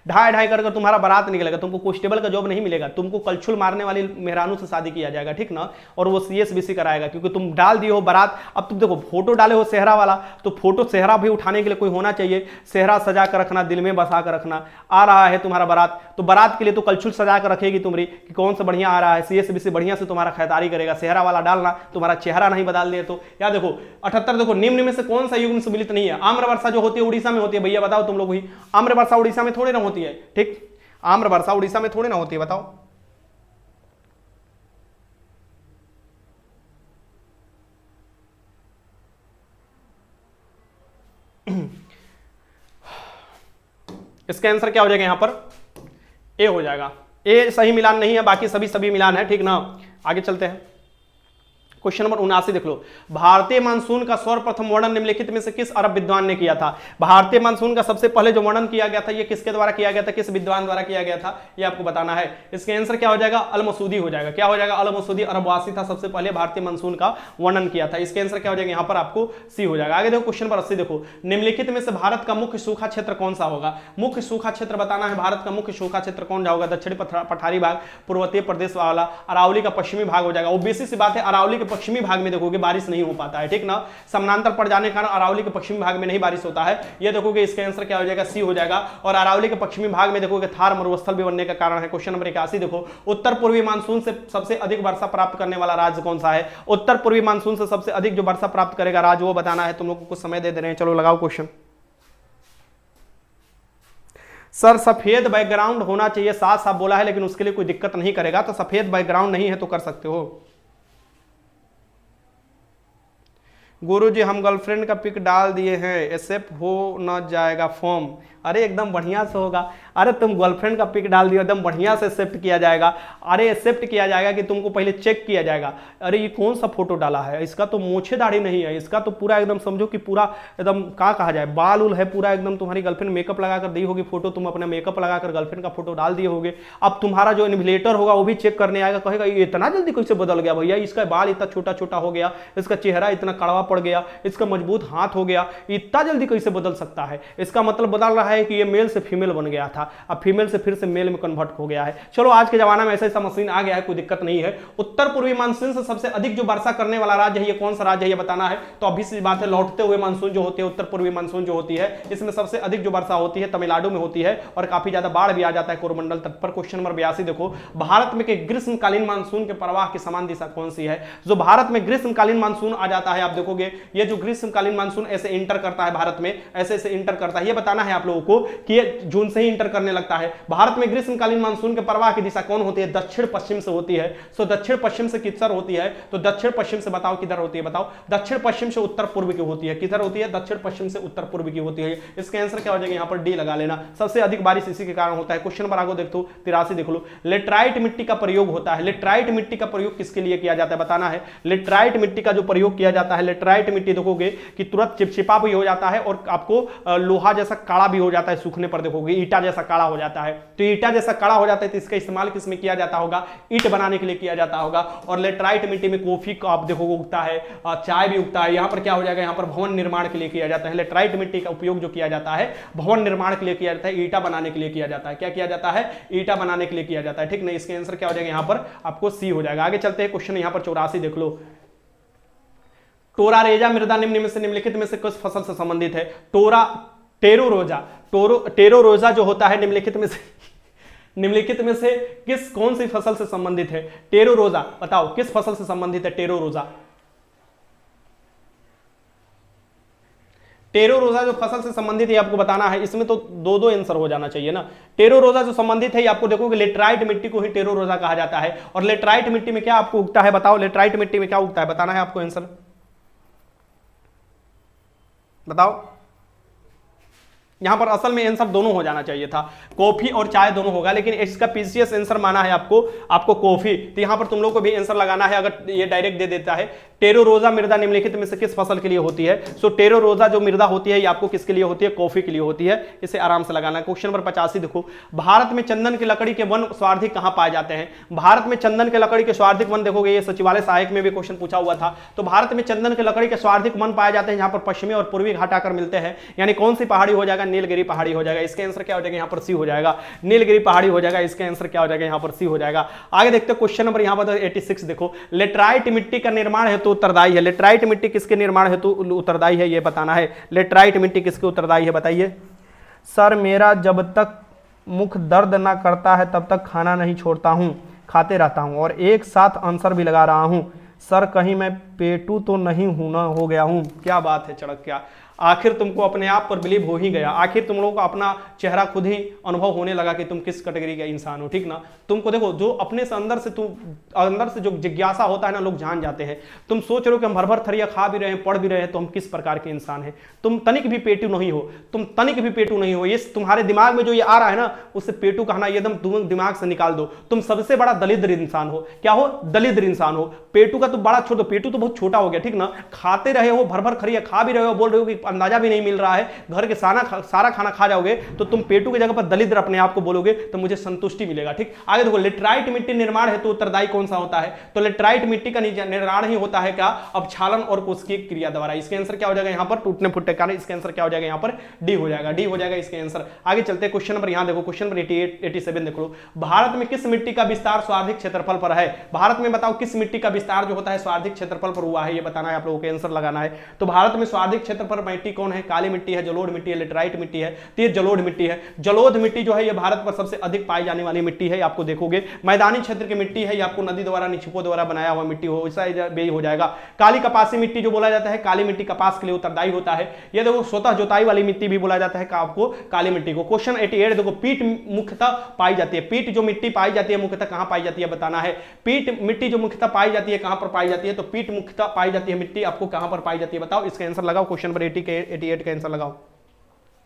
ढाई ढाई कर तुम्हारा बारात निकलेगा। तुमको कांस्टेबल का जॉब नहीं मिलेगा, तुमको कलछुल मारने वाली मेहरानू से शादी किया जाएगा, ठीक ना, और वो सीएसबीसी कराएगा, क्योंकि तुम डाल दिए हो बारात। अब तुम देखो फोटो डाले हो सेहरा वाला, तो फोटो सेहरा भी उठाने के लिए कोई होना चाहिए, सेहरा सजा कर रखना, दिल में बसा कर रखना। आ रहा है तुम्हारा बारात, तो बारात के लिए तो कलछुल सजा कर रखेगी तुम्हारी कि कौन सा बढ़िया आ रहा है, सीएसबीसी बढ़िया से तुम्हारा खरीदारी करेगा। सेहरा वाला डालना, तुम्हारा चेहरा नहीं बदल दिए तो। या देखो 78 देखो, निम्न में से कौन सा युग्म सम्मिलित नहीं है? आम्र वर्षा जो होती है उड़ीसा में होती है, भैया बताओ तुम लोग ही। आम्र वर्षा उड़ीसा में थोड़ी ना होती है, ठीक, आम्र वर्षा उड़ीसा में थोड़ी ना होती है, बताओ। इसका आंसर क्या हो जाएगा यहां पर? ए हो जाएगा। ए सही मिलान नहीं है, बाकी सभी मिलान है, ठीक ना। आगे चलते हैं। क्वेश्चन नंबर 79 देख लो, भारतीय मानसून का सर्वप्रथम वर्णन निम्नलिखित में से किस अरब विद्वान ने किया था? भारतीय मानसून का सबसे पहले जो वर्णन किया गया था, ये किसके द्वारा किया गया था, किस विद्वान द्वारा किया गया था, ये आपको बताना है। इसका आंसर क्या हो जाएगा? अल मसूदी हो जाएगा। क्या हो जाएगा? अल मसूदी अरबवासी था, सबसे पहले भारतीय मानसून का वर्णन किया था। इसका आंसर क्या हो जाएगा? यहाँ पर आपको सी हो जाएगा। आगे देखो क्वेश्चन नंबर 80 देखो, निम्नलिखित में से भारत का मुख्य सूखा क्षेत्र कौन सा होगा? मुख्य सूखा क्षेत्र बताना है, भारत का मुख्य सूखा क्षेत्र कौन सा होगा? दक्षिणी पठारी भाग, पूर्वोत्तर प्रदेश वाला, अरावली का पश्चिमी भाग हो जाएगा। ओबीसी सी बात है, अरावली के पश्चिमी भाग में देखो बारिश नहीं हो पाता है, ठीक ना, समानांतर पड़ जाने के कारण अरावली के पश्चिमी भाग में नहीं बारिश होता है। ये देखोगे इसका आंसर क्या हो जाएगा? सी हो जाएगा। और अरावली के पश्चिमी भाग में देखोगे थार मरुस्थल भी बनने का कारण है। क्वेश्चन नंबर 81 देखो, उत्तर पूर्वी मानसून से सबसे अधिक वर्षा प्राप्त करने वाला राज्य कौन सा है? उत्तर पूर्वी मानसून से सबसे अधिक जो वर्षा प्राप्त करेगा राज्य, वो बताना है। तुम लोग को कुछ समय दे रहे हैं, चलो लगाओ क्वेश्चन। सर सफेद बैकग्राउंड होना चाहिए, साफ साफ बोला है, लेकिन उसके लिए कोई दिक्कत नहीं करेगा, तो सफेद बैकग्राउंड नहीं है तो कर सकते हो। गुरुजी हम गर्लफ्रेंड का पिक डाल दिए हैं, एक्सेप्ट हो न जाएगा फॉर्म? अरे एकदम बढ़िया से होगा। अरे तुम गर्लफ्रेंड का पिक डाल दियो, एकदम बढ़िया से एक्सेप्ट किया जाएगा। अरे एक्सेप्ट किया जाएगा कि तुमको पहले चेक किया जाएगा, अरे ये कौन सा फोटो डाला है, इसका तो मूछे दाढ़ी नहीं है, इसका तो पूरा एकदम समझो कि पूरा एकदम कहा जाए बाल उल है पूरा एकदम, तुम्हारी गर्लफ्रेंड मेकअप लगाकर दी होगी फोटो, तुम अपना मेकअप लगाकर गर्लफ्रेंड का फोटो डाल दिए होगे। अब तुम्हारा जो इन्विलेटर होगा वो भी चेक करने आएगा, कहेगा ये इतना जल्दी कैसे बदल गया भैया, इसका बाल इतना छोटा छोटा हो गया, इसका चेहरा इतना कड़वा पड़ गया, इसका मजबूत हाथ हो गया, इतना जल्दी कैसे बदल सकता है। इसका मतलब बदल रहा है कि ये मेल से फीमेल बन गया था, अब फीमेल से फिर से मेल में कन्वर्ट हो गया है। चलो आज के जमाना में ऐसा मशीन आ गया है, कोई दिक्कत नहीं है। उत्तर पूर्वी मानसून से सबसे अधिक जो वर्षा करने वाला राज्य है ये कौन सा राज्य है ये बताना है। तो अभी सी बात है, लौटते हुए मानसून जो होती है, उत्तर पूर्वी मानसून जो होती है, इसमें सबसे अधिक जो वर्षा होती है तमिलनाडु में होती है और काफी ज्यादा बाढ़ भी आ जाता है कोरोमंडल तट पर। क्वेश्चन नंबर 82 देखो, भारत में के ग्रीष्मकालीन मानसून के प्रवाह की समान दिशा कौन सी है। जो भारत में ग्रीष्मकालीन मानसून आ जाता है, आप देखोगे ये जो ग्रीष्मकालीन मानसून ऐसे इंटर करता है भारत में, ऐसे ऐसे इंटर करता है, ये बताना है आप लोगों को कि ये जून से ही इंटर करने लगता है। भारत में ग्रीष्मकालीन मानसून के प्रवाह की दिशा कौन होती है, दक्षिण पश्चिम से होती है। सो दक्षिण पश्चिम से किधर होती है, तो दक्षिण पश्चिम से बताओ किधर होती है, बताओ। दक्षिण पश्चिम से उत्तर पूर्व की होती है, किधर होती है, दक्षिण पश्चिम से उत्तर पूर्व की होती है। इसका आंसर क्या हो जाएगा, यहाँ पर डी लगा लेना। सबसे अधिक बारिश इसी के कारण होता है। क्वेश्चन नंबर आगे देखो 83 देख लो, लेटराइट मिट्टी का प्रयोग होता है। लेटराइट मिट्टी का प्रयोग किसके लिए किया जाता है बताना है। लेटराइट मिट्टी का जो प्रयोग किया जाता है, लेटराइट मिट्टी देखोगे कि तुरंत चिपचिपा भी हो जाता है और आपको लोहा जैसा काला भी हो जाता है, सूखने पर देखोगे ईटा जैसा काला हो जाता है। तो ईटा जैसा काला हो जाता है तो इसका इस्तेमाल किसमें किया जाता होगा, ईंट बनाने के लिए किया जाता होगा। और लेटराइट मिट्टी में कॉफी का आप देखोगे उगता है, चाय भी उगता है। यहाँ पर क्या हो जाएगा, यहाँ पर भवन निर्माण के लिए किया जाता है। लेटराइट मिट्टी का उपयोग जो किया जाता है भवन निर्माण के लिए किया जाता है, ईटा बनाने के लिए किया जाता है। क्या किया जाता है, ईटा बनाने के लिए किया जाता है, ठीक नहीं। इसका आंसर क्या हो जाएगा, यहाँ पर आपको सी हो जाएगा। आगे चलते हैं, क्वेश्चन यहाँ पर 84 देख लो, टोरा रेजा मृदा निम्न में से निम्नलिखित में से किस फसल से संबंधित है। टेरो रोजा जो होता है निम्नलिखित में से किस कौन सी फसल से संबंधित है। टेरो रोजा बताओ किस फसल से संबंधित है। टेरो रोजा जो फसल से संबंधित है आपको बताना है। इसमें तो दो आंसर हो जाना चाहिए ना। टेरो रोजा जो संबंधित है आपको देखोगे लेटराइट मिट्टी को ही टेरो रोजा कहा जाता है। और लेटराइट मिट्टी में क्या आपको उगता है बताओ, लेटराइट मिट्टी में क्या उगता है बताना है आपको, आंसर बताओ। यहां पर असल में आंसर दोनों हो जाना चाहिए था, कॉफी और चाय दोनों होगा, लेकिन इसका पीसीएस आंसर माना है आपको कॉफी। तो यहां पर तुम लोग को भी आंसर लगाना है। अगर ये डायरेक्ट दे देता है टेरो रोजा मृदा निम्नलिखित में से किस फसल के लिए होती है। सो टेरो रोजा जो मृदा होती है ये आपको किसके लिए होती है, कॉफी के लिए होती है। इसे आराम से लगाना है। क्वेश्चन नंबर 85 देखो, भारत में चंदन की लकड़ी के वन सर्वाधिक कहां पाए जाते हैं। भारत में चंदन के लकड़ी के सर्वाधिक वन देखोगे, ये सचिवालय सहायक में भी क्वेश्चन पूछा हुआ था। तो भारत में चंदन के लकड़ी के सर्वाधिक वन पाए जाते हैं जहां पर पश्चिमी और पूर्वी घाट आकर मिलते हैं। यानी कौन सी पहाड़ी हो जाएगा, नीलगिरी पहाड़ी हो जाएगा। इसका आंसर क्या हो जाएगा, यहाँ पर सी हो जाएगा, नीलगिरी पहाड़ी हो जाएगा। इसका आंसर क्या हो जाएगा, यहाँ पर सी हो जाएगा। आगे देखते हैं क्वेश्चन नंबर यहाँ पर 86 देखो, लेटराइट मिट्टी का निर्माण हेतु उत्तरदायी है। लेटराइट मिट्टी किसके निर्माण हेतु उत्तरदायी है ये बताना है। लेटराइट मिट्टी किसके उत्तरदायी है बताइए। सर मेरा जब तक मुख दर्द ना करता है तब तक खाना नहीं छोड़ता हूँ, खाते रहता हूँ और एक साथ आंसर भी लगा रहा हूँ। सर कहीं मैं पेटू तो नहीं हो गया हूँ। क्या बात है चड़क, आखिर तुमको अपने आप पर बिलीव हो ही गया। आखिर तुम लोगों को अपना चेहरा खुद ही अनुभव होने लगा कि तुम किस कैटेगरी का इंसान हो, ठीक ना। तुमको देखो जो अपने से अंदर से जो जिज्ञासा होता है ना, लोग जान जाते हैं। तुम सोच रहे हो कि हम भर भर थरिया खा भी रहे हैं, पढ़ भी रहे हैं, तो हम किस प्रकार के इंसान हैं। तुम तनिक भी पेटू नहीं हो, तुम तनिक भी पेटू नहीं हो। ये तुम्हारे दिमाग में जो ये आ रहा है ना, उससे पेटू कहना एकदम तुम दिमाग से निकाल दो। तुम सबसे बड़ा दलिद्र इंसान हो। क्या हो, दलिद्र इंसान हो। पेटू का तो बड़ा छोड़ दो, पेटू तो बहुत छोटा हो गया, ठीक ना। खाते रहे हो, भर भर खरिया खा भी रहे हो, बोल रहे हो कि अंदाजा भी नहीं मिल रहा है, घर के सारा खाना खा जाओगे, तो तुम पेटू की जगह पर दलिद्र अपने आप को बोलोगे तो मुझे संतुष्टि मिलेगा, ठीक। आगे देखो, लेटराइट मिट्टी निर्माण हेतु उत्तरदायी कौन सा होता है। तो लेटराइट मिट्टी का निर्माण ही होता है क्या, अपक्षालन और कोशिकीय क्रिया द्वारा। इसके आंसर क्या हो जाएगा यहाँ पर, टूटने फूटने कारण। इसके आंसर क्या हो जाएगा यहाँ पर, डी हो जाएगा, डी हो जाएगा इसके आंसर। आगे चलते हैं क्वेश्चन नंबर, यहाँ देखो क्वेश्चन नंबर 87 देखो, भारत में किस मिट्टी का विस्तार सर्वाधिक क्षेत्रफल पर है। भारत में बताओ किस मिट्टी का विस्तार जो होता है सर्वाधिक क्षेत्रफल पर हुआ है, ये बताना है आप लोगों को, आंसर लगाना है। तो भारत में सर्वाधिक क्षेत्रफल पर मिट्टी कौन है, काली मिट्टी है, जलोढ़ मिट्टी है, लेटराइट मिट्टी है। तो ये जलोढ़ मिट्टी है। जलोढ़ मिट्टी जो है ये भारत पर सबसे अधिक पाई जाने वाली मिट्टी है। आपको देखोगे मैदानी क्षेत्र की मिट्टी है, ये आपको नदी द्वारा निक्षेपों द्वारा बनाया हुआ मिट्टी हो, ऐसा भी हो जाएगा। काली कपासी मिट्टी जो बोला जाता है, काली मिट्टी कपास के लिए उत्तरदायी होता है। ये देखो स्वतः जोताई वाली मिट्टी भी बोला जाता है आपको काली मिट्टी को। क्वेश्चन 88 देखो, पीट मुख्यतः पाई जाती है। पीट जो मिट्टी पाई जाती है मुख्यतः कहां पाई जाती है बताना है। पीट मिट्टी जो मुख्यतः पाई जाती है कहां पर पाई जाती है, तो पीट मुख्यतः पाई जाती है मिट्टी आपको कहां पर पाई जाती है बताओ। इसका आंसर लगाओ, क्वेश्चन नंबर 88 का आंसर लगाओ।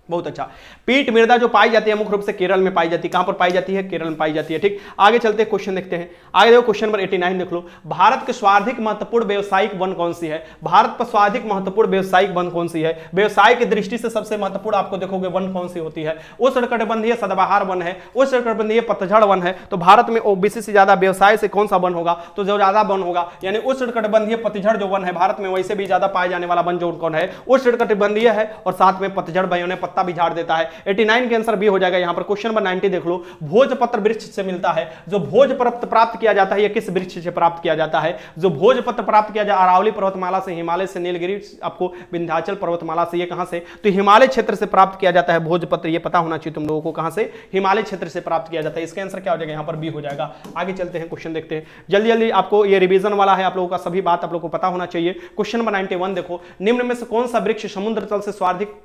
बहुत अच्छा। पीट मृदा जो पाई जाती है मुख्य रूप से केरल में पाई जाती है। कहां पर पाई जाती है? केरल में पाई जाती है। ठीक, आगे चलते हैं, क्वेश्चन देखते हैं। आगे देखो क्वेश्चन नंबर 89 देख लो। भारत के सर्वाधिक महत्वपूर्ण व्यावसायिक वन कौन सी है? भारत पर सर्वाधिक महत्वपूर्ण व्यावसायिक वन कौन सी है? व्यवसाय की दृष्टि से सबसे महत्वपूर्ण आपको देखोगे वन कौन सी होती है? उष्णकटिबंधीय सदाबहार वन है, उष्णकटिबंधीय पतझड़ वन है। तो भारत में ओबीसी से ज्यादा व्यवसाय से कौन सा वन होगा? तो जो ज्यादा वन होगा यानी उष्णकटिबंधीय पतझड़ जो वन है भारत में वैसे भी ज्यादा पाए जाने वाला वन जो कौन है? उष्णकटिबंधीय है और साथ में पतझड़ भाइयों ने पत्ता भी झाड़ देता है। 89 के आंसर बी हो जाएगा। यहां पर क्वेश्चन नंबर 90 देख लो। भोजपत्र वृक्ष से मिलता है। जो भोजपत्र प्राप्त किया जाता है यह किस वृक्ष से प्राप्त किया जाता है? जो भोजपत्र प्राप्त किया जाए अरावली पर्वतमाला से, हिमालय से, नीलगिरी आपको विंध्याचल पर्वतमाला से। ये कहां से? तो हिमालय क्षेत्र से प्राप्त किया जाता है भोजपत्र। ये पता होना चाहिए तुम लोगों को, कहां से? हिमालय क्षेत्र से प्राप्त किया जाता है। इसका आंसर क्या हो जाएगा? यहां पर बी हो जाएगा। आगे चलते हैं, क्वेश्चन देखते हैं जल्दी जल्दी। आपको ये रिवीजन वाला है, आप लोगों का सभी बात आप लोगों को पता होना चाहिए। क्वेश्चन नंबर 91 देखो। निम्न में से कौन सा वृक्ष समुद्र तल से सर्वाधिक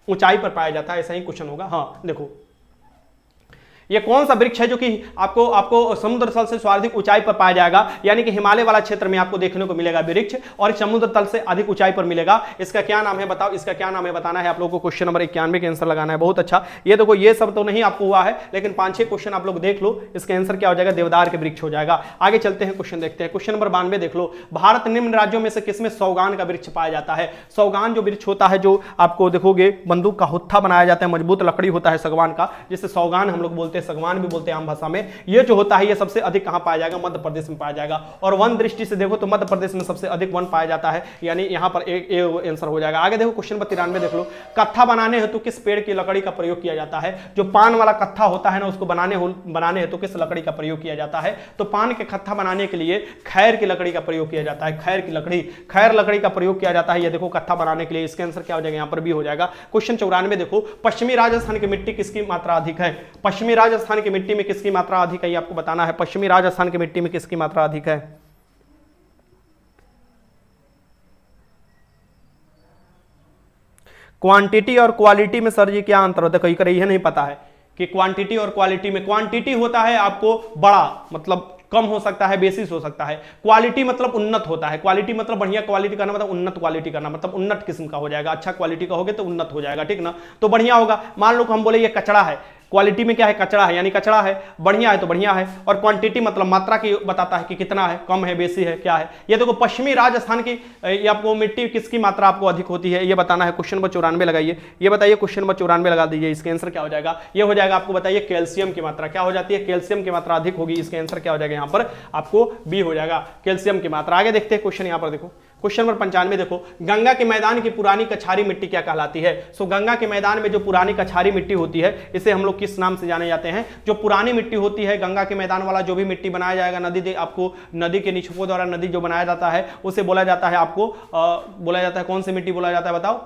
ऊंचाई पर पाया जाता है? ऐसा ही क्वेश्चन होगा। हाँ देखो, ये कौन सा वृक्ष है जो कि आपको समुद्र तल से सर्वाधिक ऊंचाई पर पाया जाएगा? यानी कि हिमालय वाला क्षेत्र में आपको देखने को मिलेगा वृक्ष और समुद्र तल से अधिक ऊंचाई पर मिलेगा। इसका क्या नाम है बताओ? इसका क्या नाम है बताना है आप लोगों को। क्वेश्चन नंबर 91 के आंसर लगाना है। बहुत अच्छा। ये देखो, ये सब तो नहीं आपको हुआ है लेकिन 5-6 क्वेश्चन आप लोग देख लो। इसका आंसर क्या हो जाएगा? देवदार के वृक्ष हो जाएगा। आगे चलते हैं, क्वेश्चन देखते हैं। क्वेश्चन नंबर 92 देख लो। भारत निम्न राज्यों में से किसमें सौगान का वृक्ष पाया जाता है? सौगान जो वृक्ष होता है, जो आपको देखोगे बंदूक का हुत्था बनाया जाता है, मजबूत लकड़ी होता है सागवान का, जिसे सौगान हम लोग बोलते हैं, सागवान भी बोलते हैं आम भाषा में। ये जो होता है ये सबसे अधिक कहां पाया जाएगा? मध्य प्रदेश में पाया जाएगा। और वन दृष्टि से देखो तो मध्य प्रदेश में सबसे अधिक वन पाया जाता है, यानी यहां पर एक आंसर हो जाएगा। आगे देखो, क्वेश्चन नंबर 93 देख लो। कत्था बनाने हेतु किस पेड़ की लकड़ी का प्रयोग किया जाता है? जो पान वाला कत्था होता है ना, उसको बनाने हेतु किस लकड़ी का प्रयोग किया जाता है? तो पान के कत्था बनाने के लिए खैर की लकड़ी का प्रयोग किया जाता है। खैर की लकड़ी, खैर लकड़ी का प्रयोग किया जाता है। ये देखो, कत्था बनाने के लिए। इसका आंसर क्या हो जाएगा? यहां पर भी हो जाएगा। क्वेश्चन 94 देखो। पश्चिमी राजस्थान की मिट्टी किसकी मात्रा अधिक है? पश्चिमी राजस्थान की मिट्टी में किसकी मात्रा अधिक है? ये आपको बताना है। पश्चिमी राजस्थान की मिट्टी में किसकी मात्रा अधिक है? क्वांटिटी और क्वालिटी में सर जी क्या अंतर होता है? कहीं कहीं नहीं पता है कि क्वांटिटी और क्वालिटी में। क्वांटिटी होता है आपको बड़ा, मतलब कम हो सकता है, बेसिस हो सकता है। क्वालिटी मतलब उन्नत होता है। क्वालिटी मतलब बढ़िया क्वालिटी करना, मतलब उन्नत क्वालिटी करना, मतलब उन्नत किस्म का हो जाएगा। अच्छा क्वालिटी का होगे तो उन्नत हो जाएगा, ठीक ना? तो बढ़िया होगा। मान लो हम बोले ये कचड़ा है, क्वालिटी में क्या है? कचड़ा है, यानी कचड़ा है, बढ़िया है तो बढ़िया है। और क्वांटिटी मतलब मात्रा की बताता है कि कितना है, कम है, बेसी है, क्या है। ये देखो, पश्चिमी राजस्थान की ये आपको मिट्टी किसकी मात्रा आपको अधिक होती है ये बताना है। क्वेश्चन नंबर 94 लगाइए। ये बताइए, क्वेश्चन नंबर 94 लगा दीजिए। इसका आंसर क्या हो जाएगा? ये हो जाएगा, आपको बताइए कैल्शियम की मात्रा क्या हो जाती है? कैल्शियम की मात्रा अधिक होगी। इसका आंसर क्या हो जाएगा? यहाँ पर आपको बी हो जाएगा, कैल्शियम की मात्रा। आगे देखते हैं क्वेश्चन, यहाँ पर देखो क्वेश्चन नंबर 95 देखो। गंगा के मैदान की पुरानी कछारी मिट्टी क्या कहलाती है? सो गंगा के मैदान में जो पुरानी कछारी मिट्टी होती है इसे हम लोग किस नाम से जाने जाते हैं? जो पुरानी मिट्टी होती है, गंगा के मैदान वाला जो भी मिट्टी बनाया जाएगा, नदी आपको नदी के निक्षेपों द्वारा नदी जो बनाया जाता है उसे बोला जाता है, आपको बोला जाता है, कौन सी मिट्टी बोला जाता है बताओ?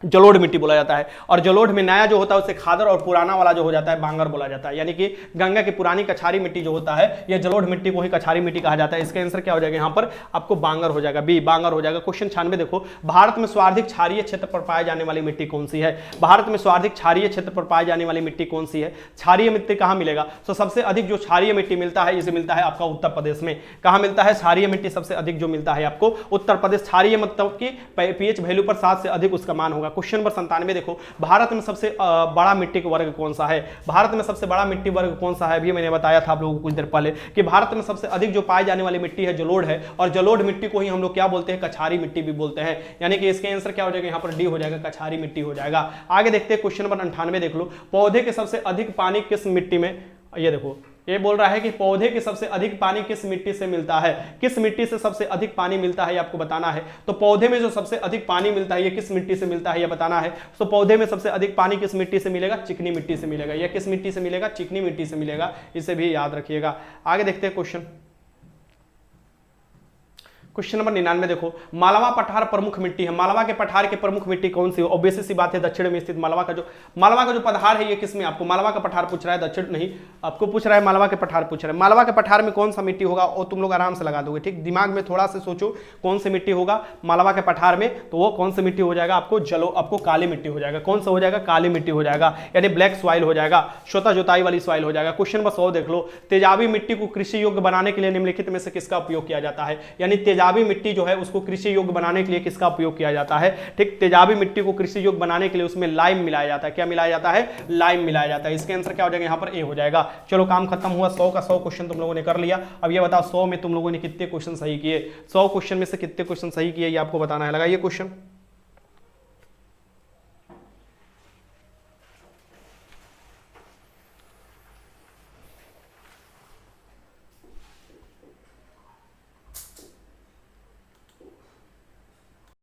जलोढ़ मिट्टी बोला जाता है। और जलोढ़ में नया जो होता है उसे खादर, और पुराना वाला जो हो जाता है बांगर बोला जाता है। यानी कि गंगा की पुरानी कछारी मिट्टी जो होता है यह जलोढ़ मिट्टी को ही कछारी मिट्टी कहा जाता है। इसका आंसर क्या हो जाएगा? यहाँ पर आपको बांगर हो जाएगा, बी बांगर हो जाएगा। क्वेश्चन 96 देखो। भारत में सर्वाधिक क्षारीय क्षेत्र पर पाए जाने वाली मिट्टी कौन सी है? भारत में सर्वाधिक क्षारीय क्षेत्र पर पाए जाने वाली मिट्टी कौन सी है? क्षारीय मिट्टी कहाँ मिलेगा? तो सबसे अधिक जो क्षारीय मिट्टी मिलता है इसे मिलता है आपका उत्तर प्रदेश में। कहाँ मिलता है क्षारीय मिट्टी? सबसे अधिक जो मिलता है आपको उत्तर प्रदेश। क्षारीय मतलब कि पीएच वैल्यू पर 7 से अधिक उसका मान होगा। क्वेश्चन नंबर 97 देखो। भारत में सबसे बड़ा मिट्टी का वर्ग कौन सा है? भारत में सबसे बड़ा मिट्टी वर्ग कौन सा है? अभी मैंने बताया था आप लोगों को कुछ देर पहले कि भारत में सबसे अधिक जो पाई जाने वाली मिट्टी है जलोढ़ है। और जलोढ़ मिट्टी को ही हम लोग क्या बोलते हैं? कछारी मिट्टी भी बोलते हैं। यानी कि इसके आंसर क्या हो जाएगा? यहाँ पर डी हो जाएगा, कछारी मिट्टी हो जाएगा। आगे देखते हैं क्वेश्चन नंबर 98 देख लो। पौधे के सबसे अधिक पानी किस मिट्टी में? ये देखो, ये बोल रहा है कि पौधे के सबसे अधिक पानी किस मिट्टी से मिलता है? किस मिट्टी से सबसे अधिक पानी मिलता है ये आपको बताना है। तो पौधे में जो सबसे अधिक पानी मिलता है ये किस मिट्टी से मिलता है ये बताना है। तो पौधे में सबसे अधिक पानी किस मिट्टी से मिलेगा? चिकनी मिट्टी से मिलेगा। यह किस मिट्टी से मिलेगा? चिकनी मिट्टी से मिलेगा। इसे भी याद रखिएगा। आगे देखते हैं क्वेश्चन नंबर 99 देखो। मालवा पठार प्रमुख मिट्टी है। मालवा के पठार की प्रमुख मिट्टी कौन सी है? ऑब्वियस सी बात है दक्षिण में स्थित मालवा का जो पठार है ये किसमें? आपको मालवा का पठार पूछ रहा है, दक्षिण नहीं, आपको पूछ रहा है मालवा के पठार पूछ रहा है। मालवा के पठार में कौन सा मिट्टी होगा? और तुम लोग आराम से लगा दोगे, ठीक। दिमाग में थोड़ा से सोचो कौन सी मिट्टी होगा मालवा के पठार में, तो वो कौन सी मिट्टी हो जाएगा? आपको काली मिट्टी हो जाएगा। कौन सा हो जाएगा? काली मिट्टी हो जाएगा, यानी ब्लैक सॉइल हो जाएगा, स्वतः जोताई वाली सॉइल हो जाएगा। क्वेश्चन नंबर 100 देख लो। तेजाबी मिट्टी को कृषि योग्य बनाने के लिए निम्नलिखित में से किसका उपयोग किया जाता है? यानी तेजाबी मिट्टी जो है उसको कृषि योग्य बनाने के लिए किसका उपयोग किया जाता है, ठीक, तेजाबी मिट्टी को कृषि योग्य बनाने के लिए उसमें लाइम मिलाया जाता है। क्या मिलाया जाता है, लाइम मिलाया जाता है। इसके आंसर क्या हो जाएगा, यहाँ पर ए हो जाएगा। चलो काम खत्म हुआ, 100 का 100 क्वेश्चन तुम लोगों ने कर लिया। अब ये बताओ 100 में तुम लोगों ने कितने क्वेश्चन सही किए, 100 क्वेश्चन में से कितने क्वेश्चन सही किए ये आपको बताना है। लगाइए क्वेश्चन।